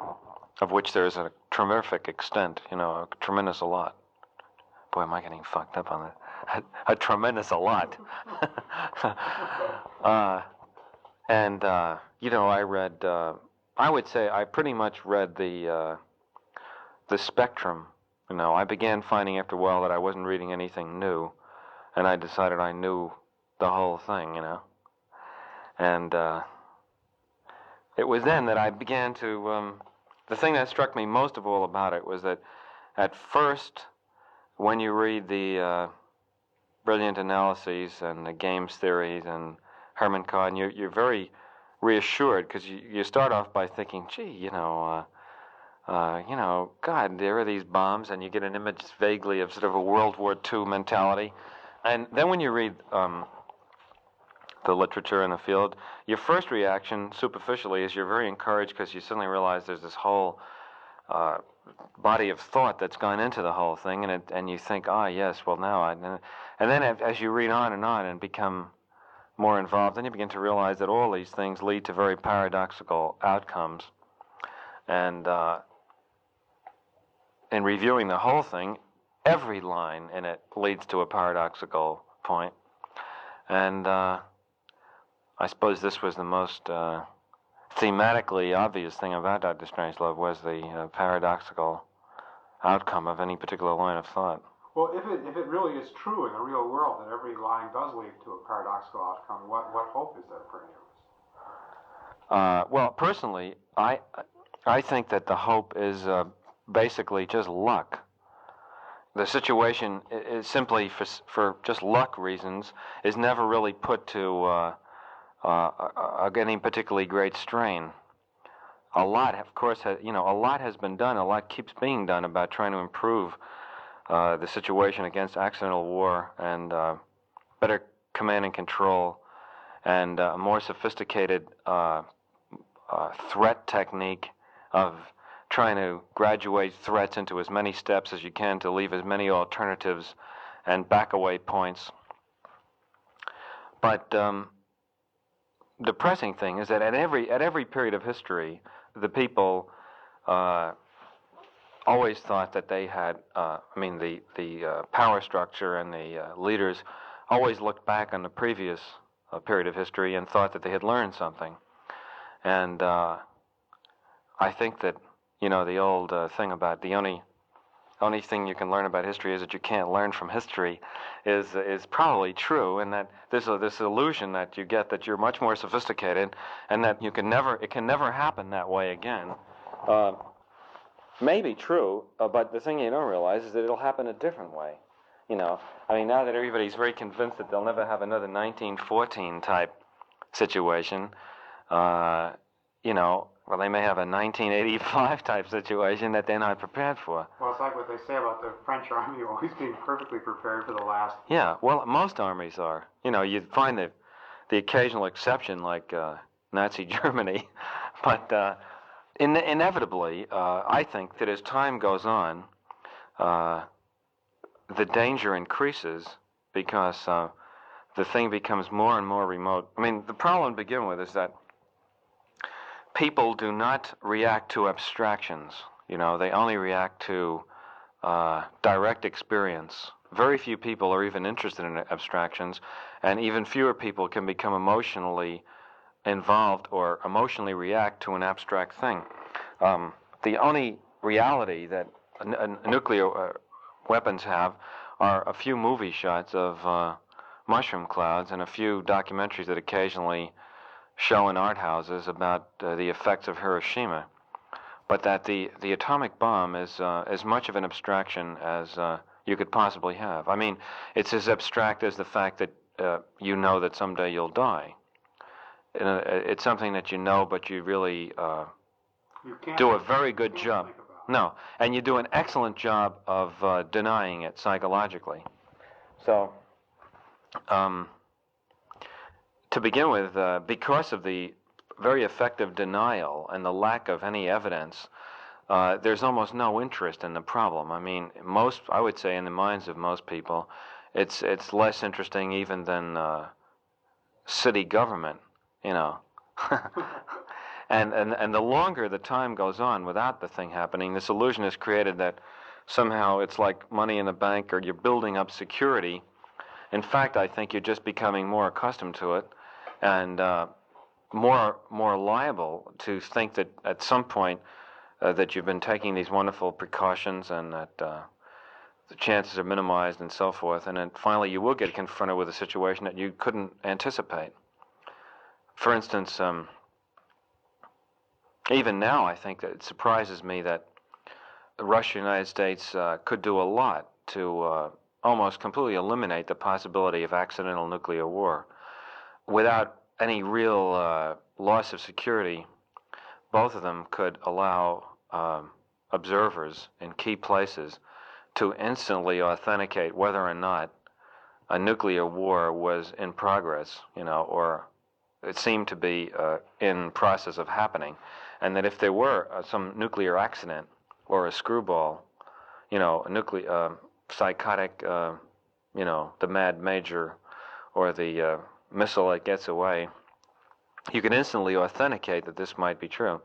of which there is a terrific extent, a tremendous a lot. Boy, am I getting fucked up on that. A tremendous a lot. I read, I would say I pretty much read the spectrum. I began finding after a while that I wasn't reading anything new, and I decided I knew the whole thing, And it was then that I began to, the thing that struck me most of all about it was that at first, when you read the brilliant analyses and the games theories and Herman Cohen, you're very reassured, because you start off by thinking, gee, God, there are these bombs, and you get an image vaguely of sort of a World War II mentality. And then when you read the literature in the field, your first reaction, superficially, is you're very encouraged, because you suddenly realize there's this whole body of thought that's gone into the whole thing, and you think, yes, well, now and then as you read on and become more involved, then you begin to realize that all these things lead to very paradoxical outcomes. And in reviewing the whole thing, every line in it leads to a paradoxical point. And I suppose this was the most thematically obvious thing about Dr. Strangelove, was the paradoxical outcome of any particular line of thought. Well, if it really is true in the real world that every line does lead to a paradoxical outcome, what hope is there for any of us? Well, personally, I think that the hope is basically just luck. The situation is simply for just luck reasons is never really put to any particularly great strain. a lot, of course, a lot has been done. A lot keeps being done about trying to improve the situation against accidental war and better command and control and a more sophisticated threat technique of trying to graduate threats into as many steps as you can to leave as many alternatives and back-away points. But depressing thing is that at every period of history, the people always thought that they had. The power structure and the leaders always looked back on the previous period of history and thought that they had learned something. And I think that the old thing about the only thing you can learn about history is that you can't learn from history is probably true, and that there's this illusion that you get that you're much more sophisticated and that it can never happen that way again. May be true, but the thing you don't realize is that it'll happen a different way. Now that everybody's very convinced that they'll never have another 1914 type situation, well, they may have a 1985 type situation that they're not prepared for. Well, it's like what they say about the French army always being perfectly prepared for the last. Yeah, well, most armies are. You'd find the occasional exception like Nazi Germany, but inevitably, I think that as time goes on, the danger increases because the thing becomes more and more remote. The problem to begin with is that people do not react to abstractions. They only react to direct experience. Very few people are even interested in abstractions, and even fewer people can become emotionally involved or emotionally react to an abstract thing. The only reality that nuclear weapons have are a few movie shots of mushroom clouds and a few documentaries that occasionally show in art houses about the effects of Hiroshima, but that the atomic bomb is as much of an abstraction as you could possibly have. It's as abstract as the fact that that someday you'll die. It's something that but you really do a very good job. No, and you do an excellent job of denying it psychologically. So, to begin with, because of the very effective denial and the lack of any evidence, there's almost no interest in the problem. I would say in the minds of most people, it's less interesting even than city government, And the longer the time goes on without the thing happening, this illusion is created that somehow it's like money in the bank or you're building up security. In fact, I think you're just becoming more accustomed to it and more liable to think that at some point that you've been taking these wonderful precautions and that the chances are minimized and so forth, and then finally you will get confronted with a situation that you couldn't anticipate. For instance, even now I think that it surprises me that Russia and the United States could do a lot to almost completely eliminate the possibility of accidental nuclear war. Without any real loss of security, both of them could allow observers in key places to instantly authenticate whether or not a nuclear war was in progress, or it seemed to be in process of happening, and that if there were some nuclear accident or a screwball, a nuclear psychotic, the Mad Major or the missile that gets away, you can instantly authenticate that this might be true.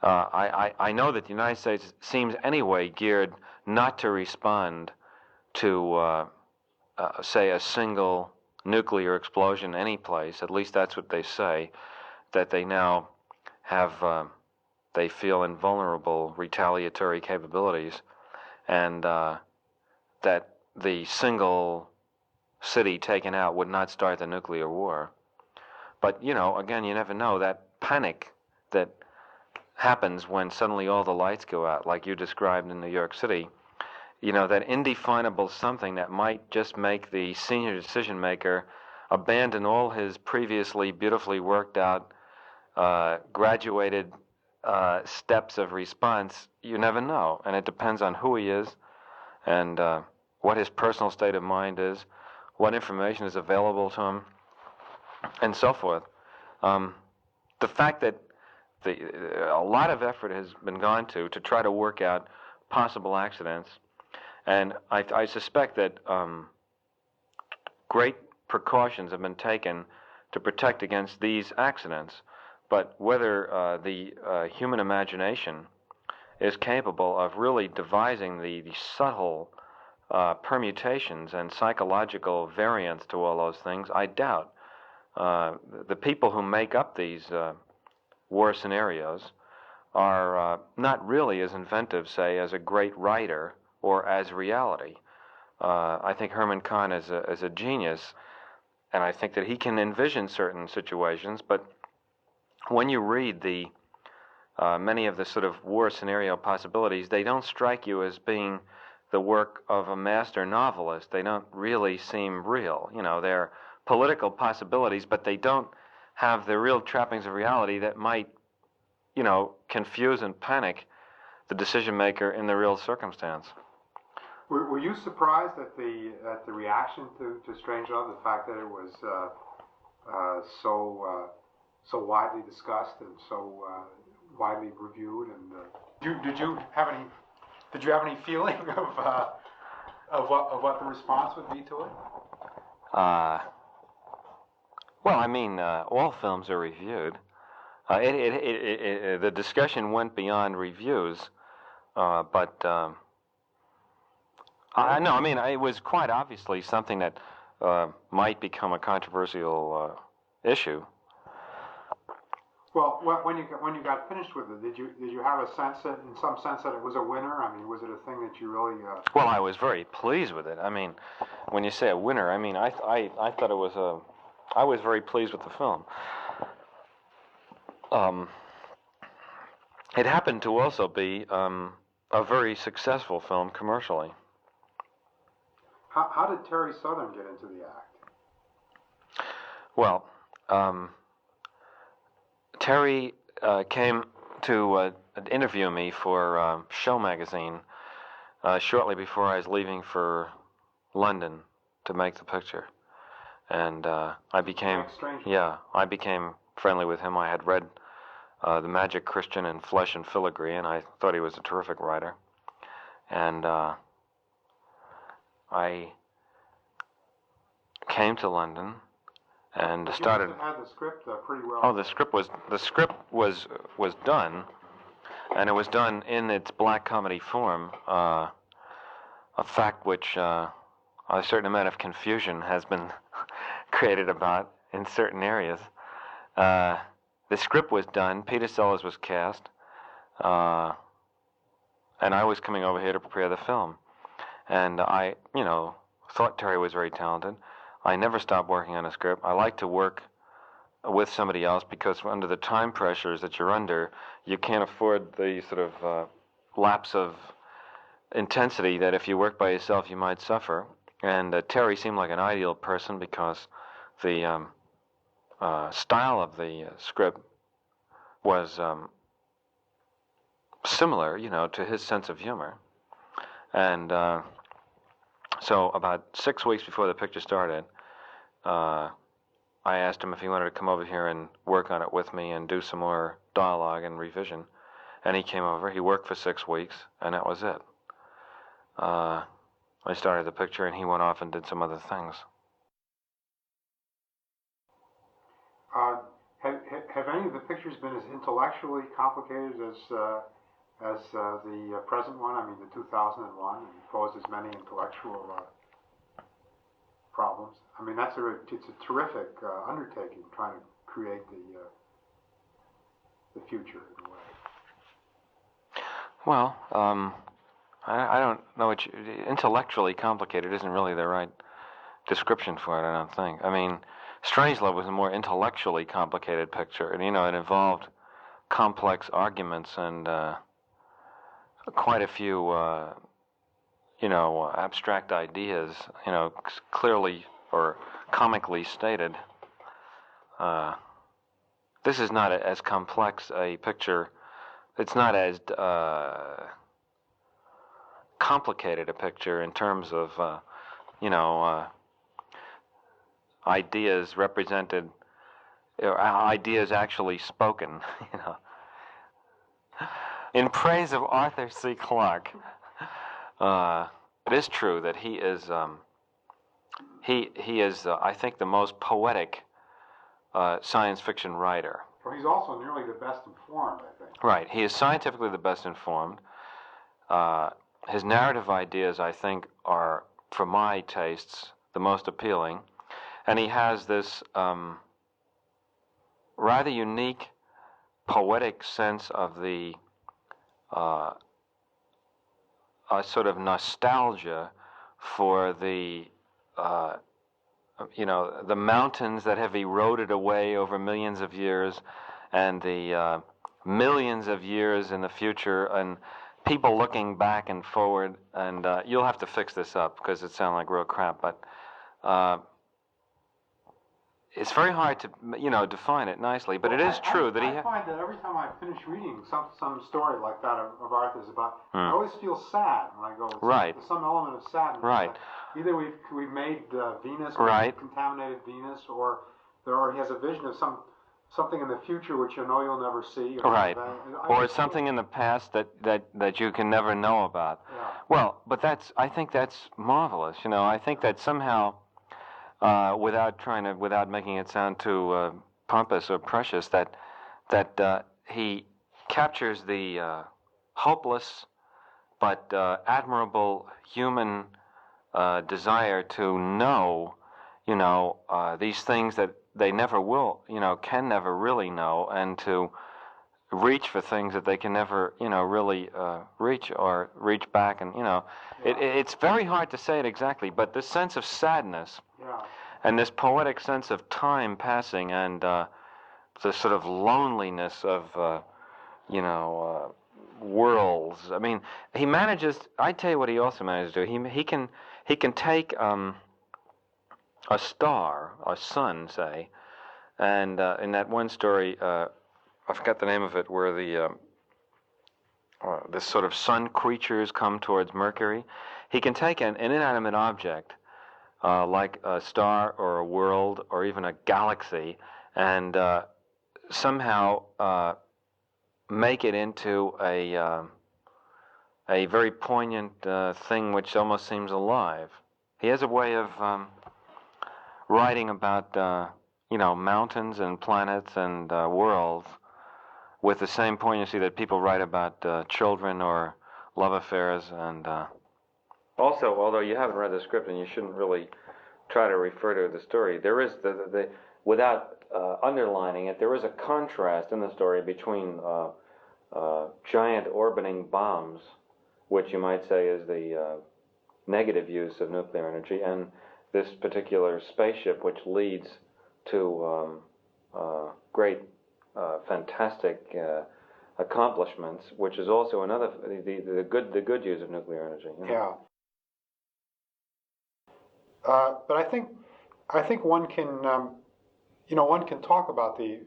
I know that the United States seems anyway geared not to respond to, say, a single nuclear explosion any place. At least that's what they say, that they now have, they feel invulnerable retaliatory capabilities, and that the single city taken out would not start the nuclear war. But, again, you never know. That panic that happens when suddenly all the lights go out, like you described in New York City, that indefinable something that might just make the senior decision maker abandon all his previously beautifully worked out, graduated steps of response, you never know. And it depends on who he is and what his personal state of mind is, what information is available to him, and so forth. The fact that a lot of effort has been gone to try to work out possible accidents, and I suspect that great precautions have been taken to protect against these accidents. But whether the human imagination is capable of really devising the subtle permutations and psychological variants to all those things, I doubt. The people who make up these war scenarios are not really as inventive, say, as a great writer or as reality. I think Herman Kahn is a genius, and I think that he can envision certain situations, but when you read the many of the sort of war scenario possibilities, they don't strike you as being the work of a master novelist. They don't really seem real. You know, they're political possibilities, but they don't have the real trappings of reality that might, you know, confuse and panic the decision maker in the real circumstance. Were you surprised at the reaction to Strangelove, the fact that it was so widely discussed and so widely reviewed? And did you have any feeling of what the response would be to it? Well, I mean, all films are reviewed. The discussion went beyond reviews, but I mean, it was quite obviously something that might become a controversial issue. Well, when you got finished with it, did you have a sense that, in some sense, that it was a winner? I mean, was it a thing that you really? Well, I was very pleased with it. I mean, when you say a winner, I mean, I thought it was I was very pleased with the film. It happened to also be a very successful film commercially. How did Terry Southern get into the act? Well, Terry came to interview me for Show magazine shortly before I was leaving for London to make the picture, and I became friendly with him. I had read The Magic Christian and Flesh and Filigree, and I thought he was a terrific writer, and I came to London and started. You must have had the script pretty well. Oh, the script was done, and it was done in its black comedy form. A fact which a certain amount of confusion has been created about in certain areas. The script was done. Peter Sellers was cast, and I was coming over here to prepare the film. And I, you know, thought Terry was very talented. I never stopped working on a script. I like to work with somebody else because under the time pressures that you're under, you can't afford the sort of lapse of intensity that if you work by yourself you might suffer. And Terry seemed like an ideal person because the style of the script was similar, you know, to his sense of humor. And so about 6 weeks before the picture started, I asked him if he wanted to come over here and work on it with me and do some more dialogue and revision. And he came over. He worked for 6 weeks, and that was it. I started the picture, and he went off and did some other things. Have any of the pictures been as intellectually complicated as the present one? I mean, the 2001, and poses many intellectual problems. I mean, it's a terrific undertaking trying to create the future in a way. Well, I don't know what intellectually complicated isn't really the right description for it, I don't think. I mean, Strangelove was a more intellectually complicated picture, and, you know, it involved complex arguments and quite a few, you know, abstract ideas, you know, clearly or comically stated. This is not as complex a picture it's not as complicated a picture in terms of ideas represented, or ideas actually spoken. In praise of Arthur C. Clarke, it is true that he is I think, the most poetic science fiction writer. Well, he's also nearly the best informed, I think. Right. He is scientifically the best informed. His narrative ideas, I think, are, for my tastes, the most appealing. And he has this rather unique poetic sense of the a sort of nostalgia for the the mountains that have eroded away over millions of years, and the millions of years in the future, and people looking back and forward. And you'll have to fix this up because it sounds like real crap, but it's very hard to define it nicely. But it is true that I find that every time I finish reading some story like that of Arthur's about, I always feel sad when I go. Right. There's some element of sadness. Right. Either we've made Venus, right, we've contaminated Venus, or he has a vision of something in the future which you'll never see. Right. Or something in the past that you can never know about. Yeah. Well, but I think that's marvelous. I think that somehow, without making it sound too pompous or precious, that he captures the hopeless but admirable human desire to know, these things that they never will, can never really know, and to reach for things that they can never, really reach, or reach back, and it's very hard to say it exactly, but this sense of sadness, and this poetic sense of time passing, and the sort of loneliness of, worlds. I mean, he manages. I tell you what, he also manages to do. He can take a star, a sun, say, and in that one story, I forgot the name of it, where the this sort of sun creatures come towards Mercury. He can take an inanimate object, like a star or a world or even a galaxy, and somehow make it into a very poignant thing which almost seems alive. He has a way of writing about mountains and planets and worlds with the same poignancy that people write about children or love affairs. And also, although you haven't read the script and you shouldn't really try to refer to the story, there is the without underlining it, there is a contrast in the story between giant orbiting bombs, which you might say is the negative use of nuclear energy, and this particular spaceship, which leads to great, fantastic accomplishments, which is also another the good use of nuclear energy. Yeah. But I think one can one can talk about the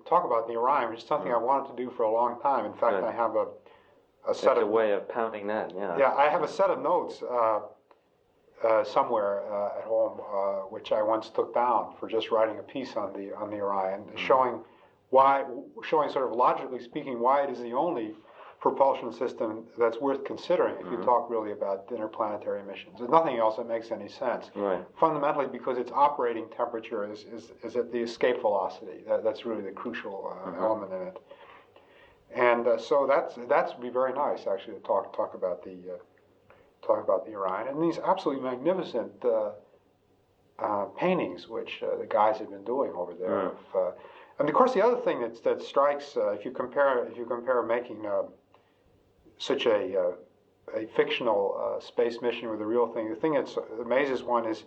Orion, which is something I wanted to do for a long time. In fact, I have a set of way of pounding that. Yeah. Yeah, I have a set of notes somewhere at home, which I once took down for just writing a piece on the Orion, showing sort of logically speaking why it is the only propulsion system that's worth considering if you talk really about interplanetary missions. There's nothing else that makes any sense. Right. Fundamentally, because its operating temperature is at the escape velocity. That's really the crucial element in it. And so that's would be very nice actually to talk about the Orion and these absolutely magnificent paintings which the guys have been doing over there. And of course, the other thing that strikes if you compare making such a fictional space mission with a real thing, the thing that amazes one is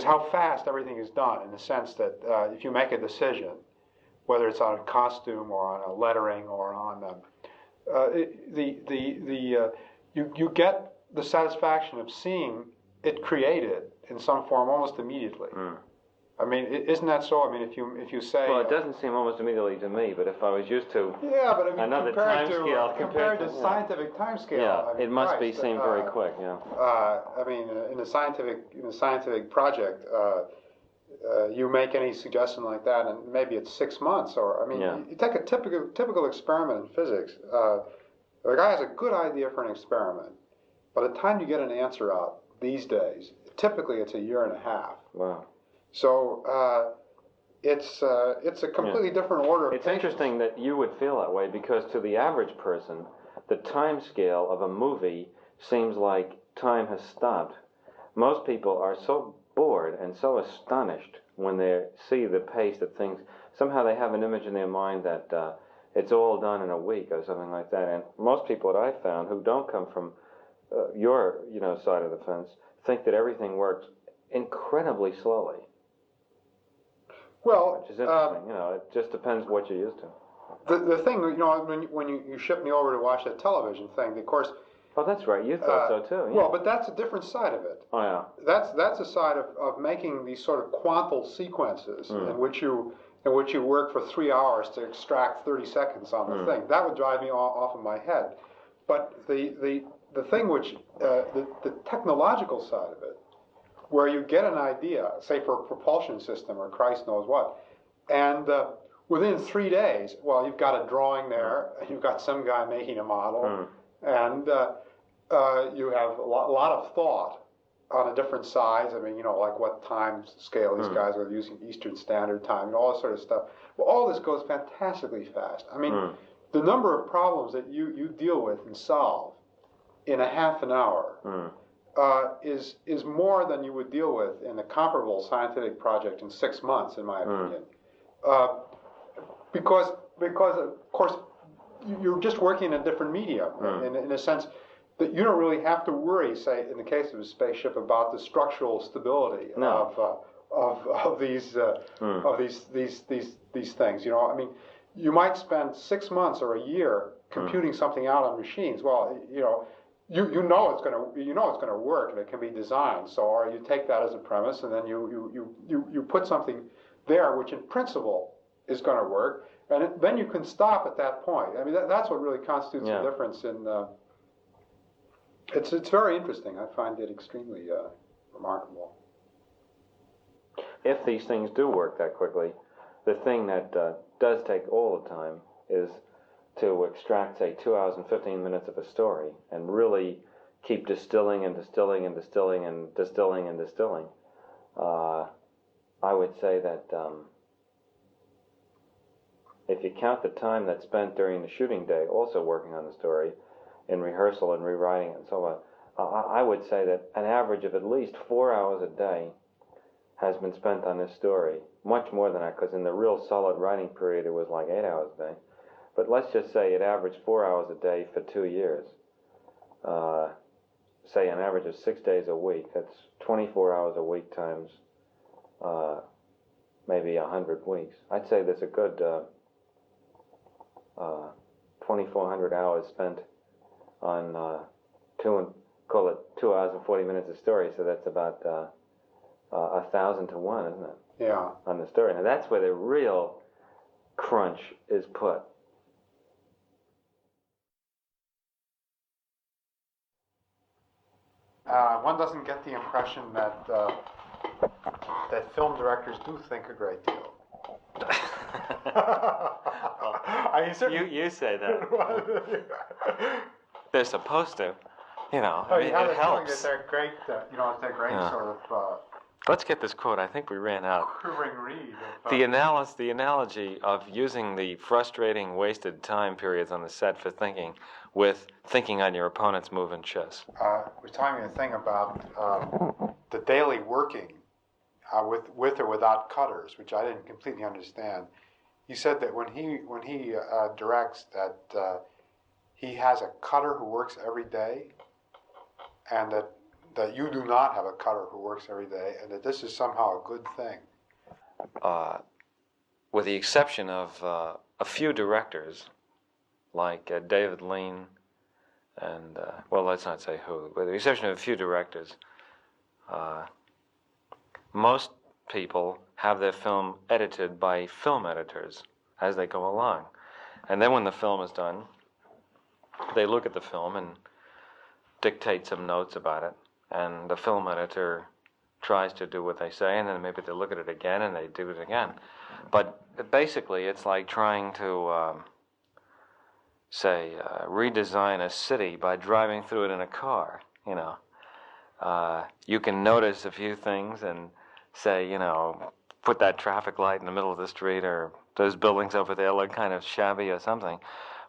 how fast everything is done. In the sense that if you make a decision, whether it's on a costume or on a lettering or on you get the satisfaction of seeing it created in some form almost immediately. I mean, isn't that so? I mean, if you say... Well, it doesn't seem almost immediately to me, but if I was used to yeah, but I mean, another time scale compared to scientific time scale, yeah, I mean, it must Christ, seem very quick. Yeah. I mean, in a scientific project, you make any suggestion like that, and maybe it's 6 months. Or I mean, you take a typical experiment in physics. The guy has a good idea for an experiment. By the time you get an answer out these days, typically it's a year and a half. Wow. So it's a completely different order of It's patience. interesting that you would feel that way, because to the average person, the time scale of a movie seems like time has stopped. Most people are so bored and so astonished when they see the pace that things, somehow they have an image in their mind that it's all done in a week or something like that. And most people that I've found who don't come from your side of the fence think that everything works incredibly slowly. Well, which is interesting. It just depends what you're used to. The thing, when you shipped me over to watch that television thing, of course. Oh, that's right. You thought so too. Yeah. Well, but that's a different side of it. Oh yeah. That's a side of making these sort of quantal sequences in which you work for 3 hours to extract 30 seconds on the thing. That would drive me off of my head. But the thing which the technological side of it, where you get an idea, say for a propulsion system or Christ knows what, and within 3 days, well, you've got a drawing there, you've got some guy making a model, and you have a lot of thought on a different size. I mean, like what time scale these guys are using, Eastern Standard Time, and all this sort of stuff. Well, all this goes fantastically fast. I mean, the number of problems that you deal with and solve in a half an hour is more than you would deal with in a comparable scientific project in 6 months, in my opinion. Because of course you're just working in a different medium, in a sense that you don't really have to worry, say in the case of a spaceship, about the structural stability of these things. I mean, you might spend 6 months or a year computing something out on machines. Well, you know it's going to work and it can be designed. So, or you take that as a premise, and then you put something there which in principle is going to work, and then you can stop at that point. I mean, that's what really constitutes the difference in. It's very interesting. I find it extremely remarkable. If these things do work that quickly, the thing that does take all the time is to extract, say, 2 hours and 15 minutes of a story and really keep distilling and distilling and distilling and distilling and distilling. I would say that if you count the time that's spent during the shooting day also working on the story, in rehearsal and rewriting it and so on, I would say that an average of at least 4 hours a day has been spent on this story. Much more than that, because in the real solid writing period it was like 8 hours a day. But let's just say it averaged 4 hours a day for 2 years. Say an average of 6 days a week. That's 24 hours a week times maybe 100 weeks. I'd say there's a good 2,400 hours spent on call it 2 hours and 40 minutes of story. So that's about 1,000 to 1, isn't it? Yeah. On the story. Now that's where the real crunch is put. One doesn't get the impression that that film directors do think a great deal. You say that. They're supposed to. It helps. That they're great. They're great sort of. Let's get this quote. I think we ran out. Quivering reed. The analogy of using the frustrating, wasted time periods on the set for thinking with thinking on your opponent's move in chess. Was telling me a thing about the daily working with or without cutters, which I didn't completely understand. He said that when he directs that he has a cutter who works every day, and that you do not have a cutter who works every day, and that this is somehow a good thing. With the exception of a few directors, like David Lean, and, let's not say who, with the exception of a few directors, most people have their film edited by film editors as they go along. And then when the film is done, they look at the film and dictate some notes about it. And the film editor tries to do what they say, and then maybe they look at it again and they do it again. But basically, it's like trying to, redesign a city by driving through it in a car, you know. You can notice a few things and say, you know, put that traffic light in the middle of the street, or those buildings over there look kind of shabby or something.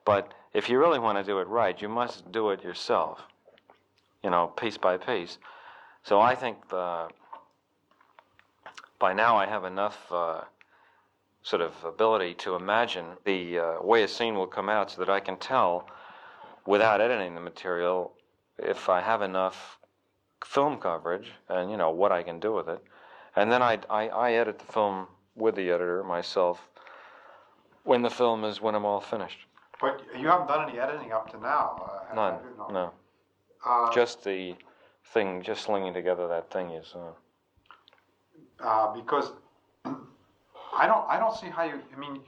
But if you really want to do it right, you must do it yourself, you know, piece by piece. So I think by now I have enough sort of ability to imagine the way a scene will come out so that I can tell, without editing the material, if I have enough film coverage and, you know, what I can do with it. And then I edit the film with the editor myself when I'm all finished. But you haven't done any editing up to now. None, no. Just the thing, just slinging together that thing you saw. Because I don't see how you. I mean,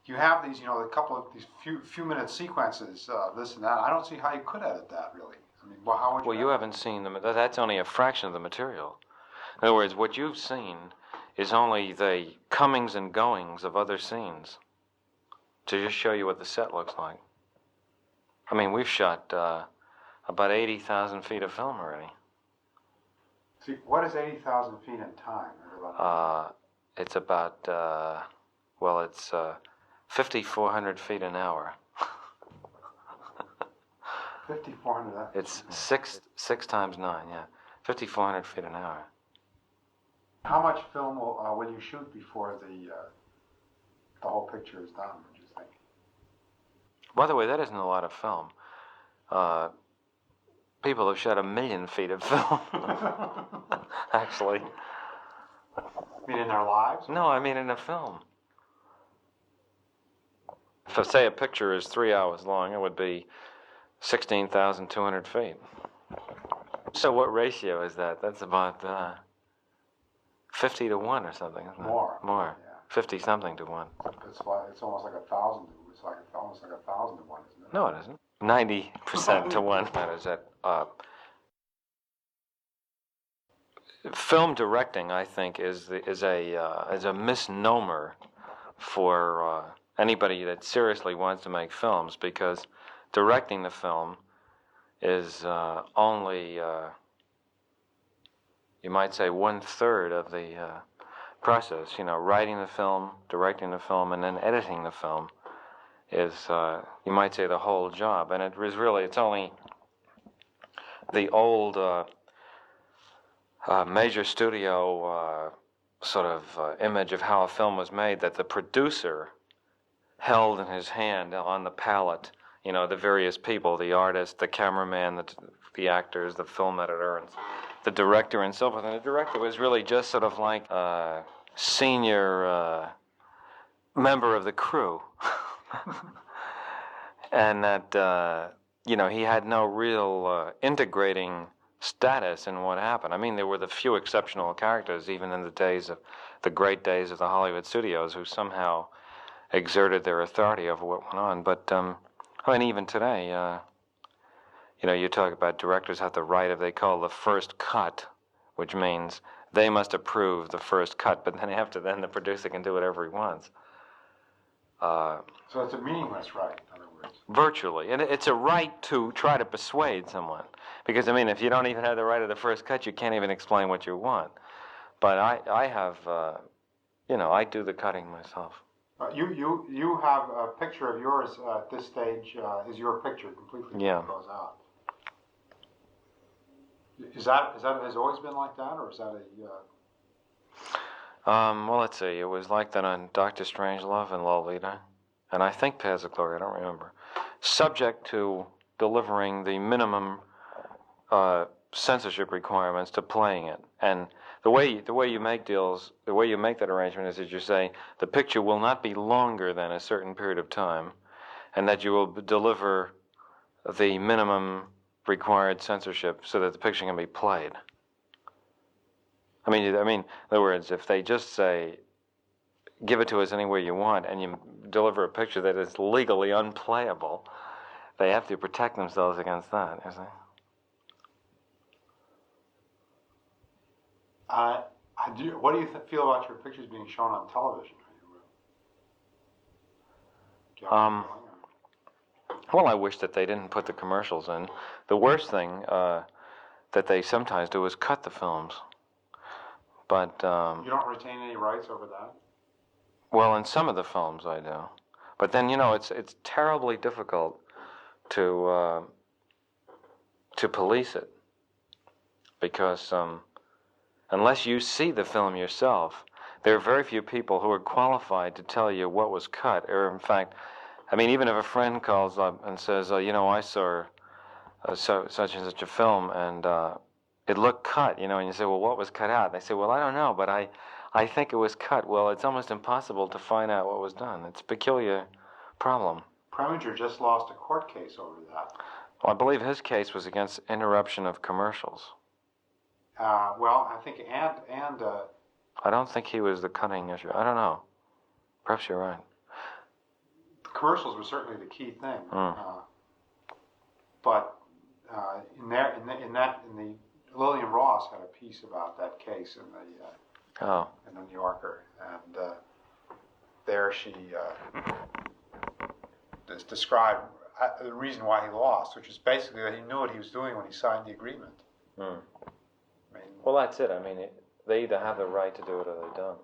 you have these, you know, a couple of these few minute sequences, this and that. I don't see how you could edit that really. I mean, well, how would you? Well, you haven't seen them. That's only a fraction of the material. In other words, what you've seen is only the comings and goings of other scenes, to just show you what the set looks like. I mean, we've shot about 80,000 feet of film already. See, what is 80,000 feet in time? It's about, it's 5,400 feet an hour. 5,400. It's six times 9, yeah. 5,400 feet an hour. How much film will you shoot before the whole picture is done, would you think? By the way, that isn't a lot of film. People have shot 1 million feet of film, actually. You mean in their lives? No, I mean in a film. If, say, a picture is 3 hours long, it would be 16,200 feet. So what ratio is that? That's about 50 to 1 or something, isn't it? More. More. Yeah. 50-something to 1. It's almost like 1,000. It's like almost like 1,000 to 1, isn't it? No, it isn't. 90% to 1. That is that. Film directing, I think, is a misnomer for anybody that seriously wants to make films, because directing the film is only, you might say, 1/3 of the process. You know, writing the film, directing the film, and then editing the film is, you might say, the whole job. And it's only the old major studio image of how a film was made, that the producer held in his hand on the palette, you know, the various people, the artist, the cameraman, the actors, the film editor, and the director, and so forth. And the director was really just sort of like a senior member of the crew. And that, you know, he had no real integrating status in what happened. I mean, there were the few exceptional characters, even in the great days of the Hollywood studios, who somehow exerted their authority over what went on. But, I mean, even today, you know, you talk about directors have the right of, they call the first cut, which means they must approve the first cut, but then after then the producer can do whatever he wants. So it's a meaningless right, in other words. Virtually. And it's a right to try to persuade someone. Because, I mean, if you don't even have the right of the first cut, you can't even explain what you want. But I have, you know, I do the cutting myself. You have a picture of yours at this stage, is your picture completely when it goes out. Is that has always been like that, or is that a... Well, let's see. It was like that on Dr. Strangelove and Lolita, and I think Paths of Glory, I don't remember. Subject to delivering the minimum censorship requirements to playing it. And the way you make deals, the way you make that arrangement is that you say the picture will not be longer than a certain period of time, and that you will deliver the minimum required censorship so that the picture can be played. I mean, in other words, if they just say, give it to us any way you want, and you deliver a picture that is legally unplayable, they have to protect themselves against that, you see. What do you feel about your pictures being shown on television? Do you have any feeling? Well, I wish that they didn't put the commercials in. The worst thing that they sometimes do is cut the films. But You don't retain any rights over that? well, in some of the films I do. But then, you know, it's terribly difficult to police it, because unless you see the film yourself, there are very few people who are qualified to tell you what was cut. Or, in fact, I mean, even if a friend calls up and says, you know, I saw such and such a film, and it looked cut, you know, and you say, well, what was cut out? And they say, well, I don't know, but I think it was cut. Well, it's almost impossible to find out what was done. It's a peculiar problem. Preminger just lost a court case over that. Well, I believe his case was against interruption of commercials. Well, I think, I don't think he was the cutting issue. I don't know. Perhaps you're right. the commercials were certainly the key thing. But Lillian Ross had a piece about that case in the New Yorker, and there she described the reason why he lost, which is basically that he knew what he was doing when he signed the agreement. Well, that's it. I mean, they either have the right to do it or they don't.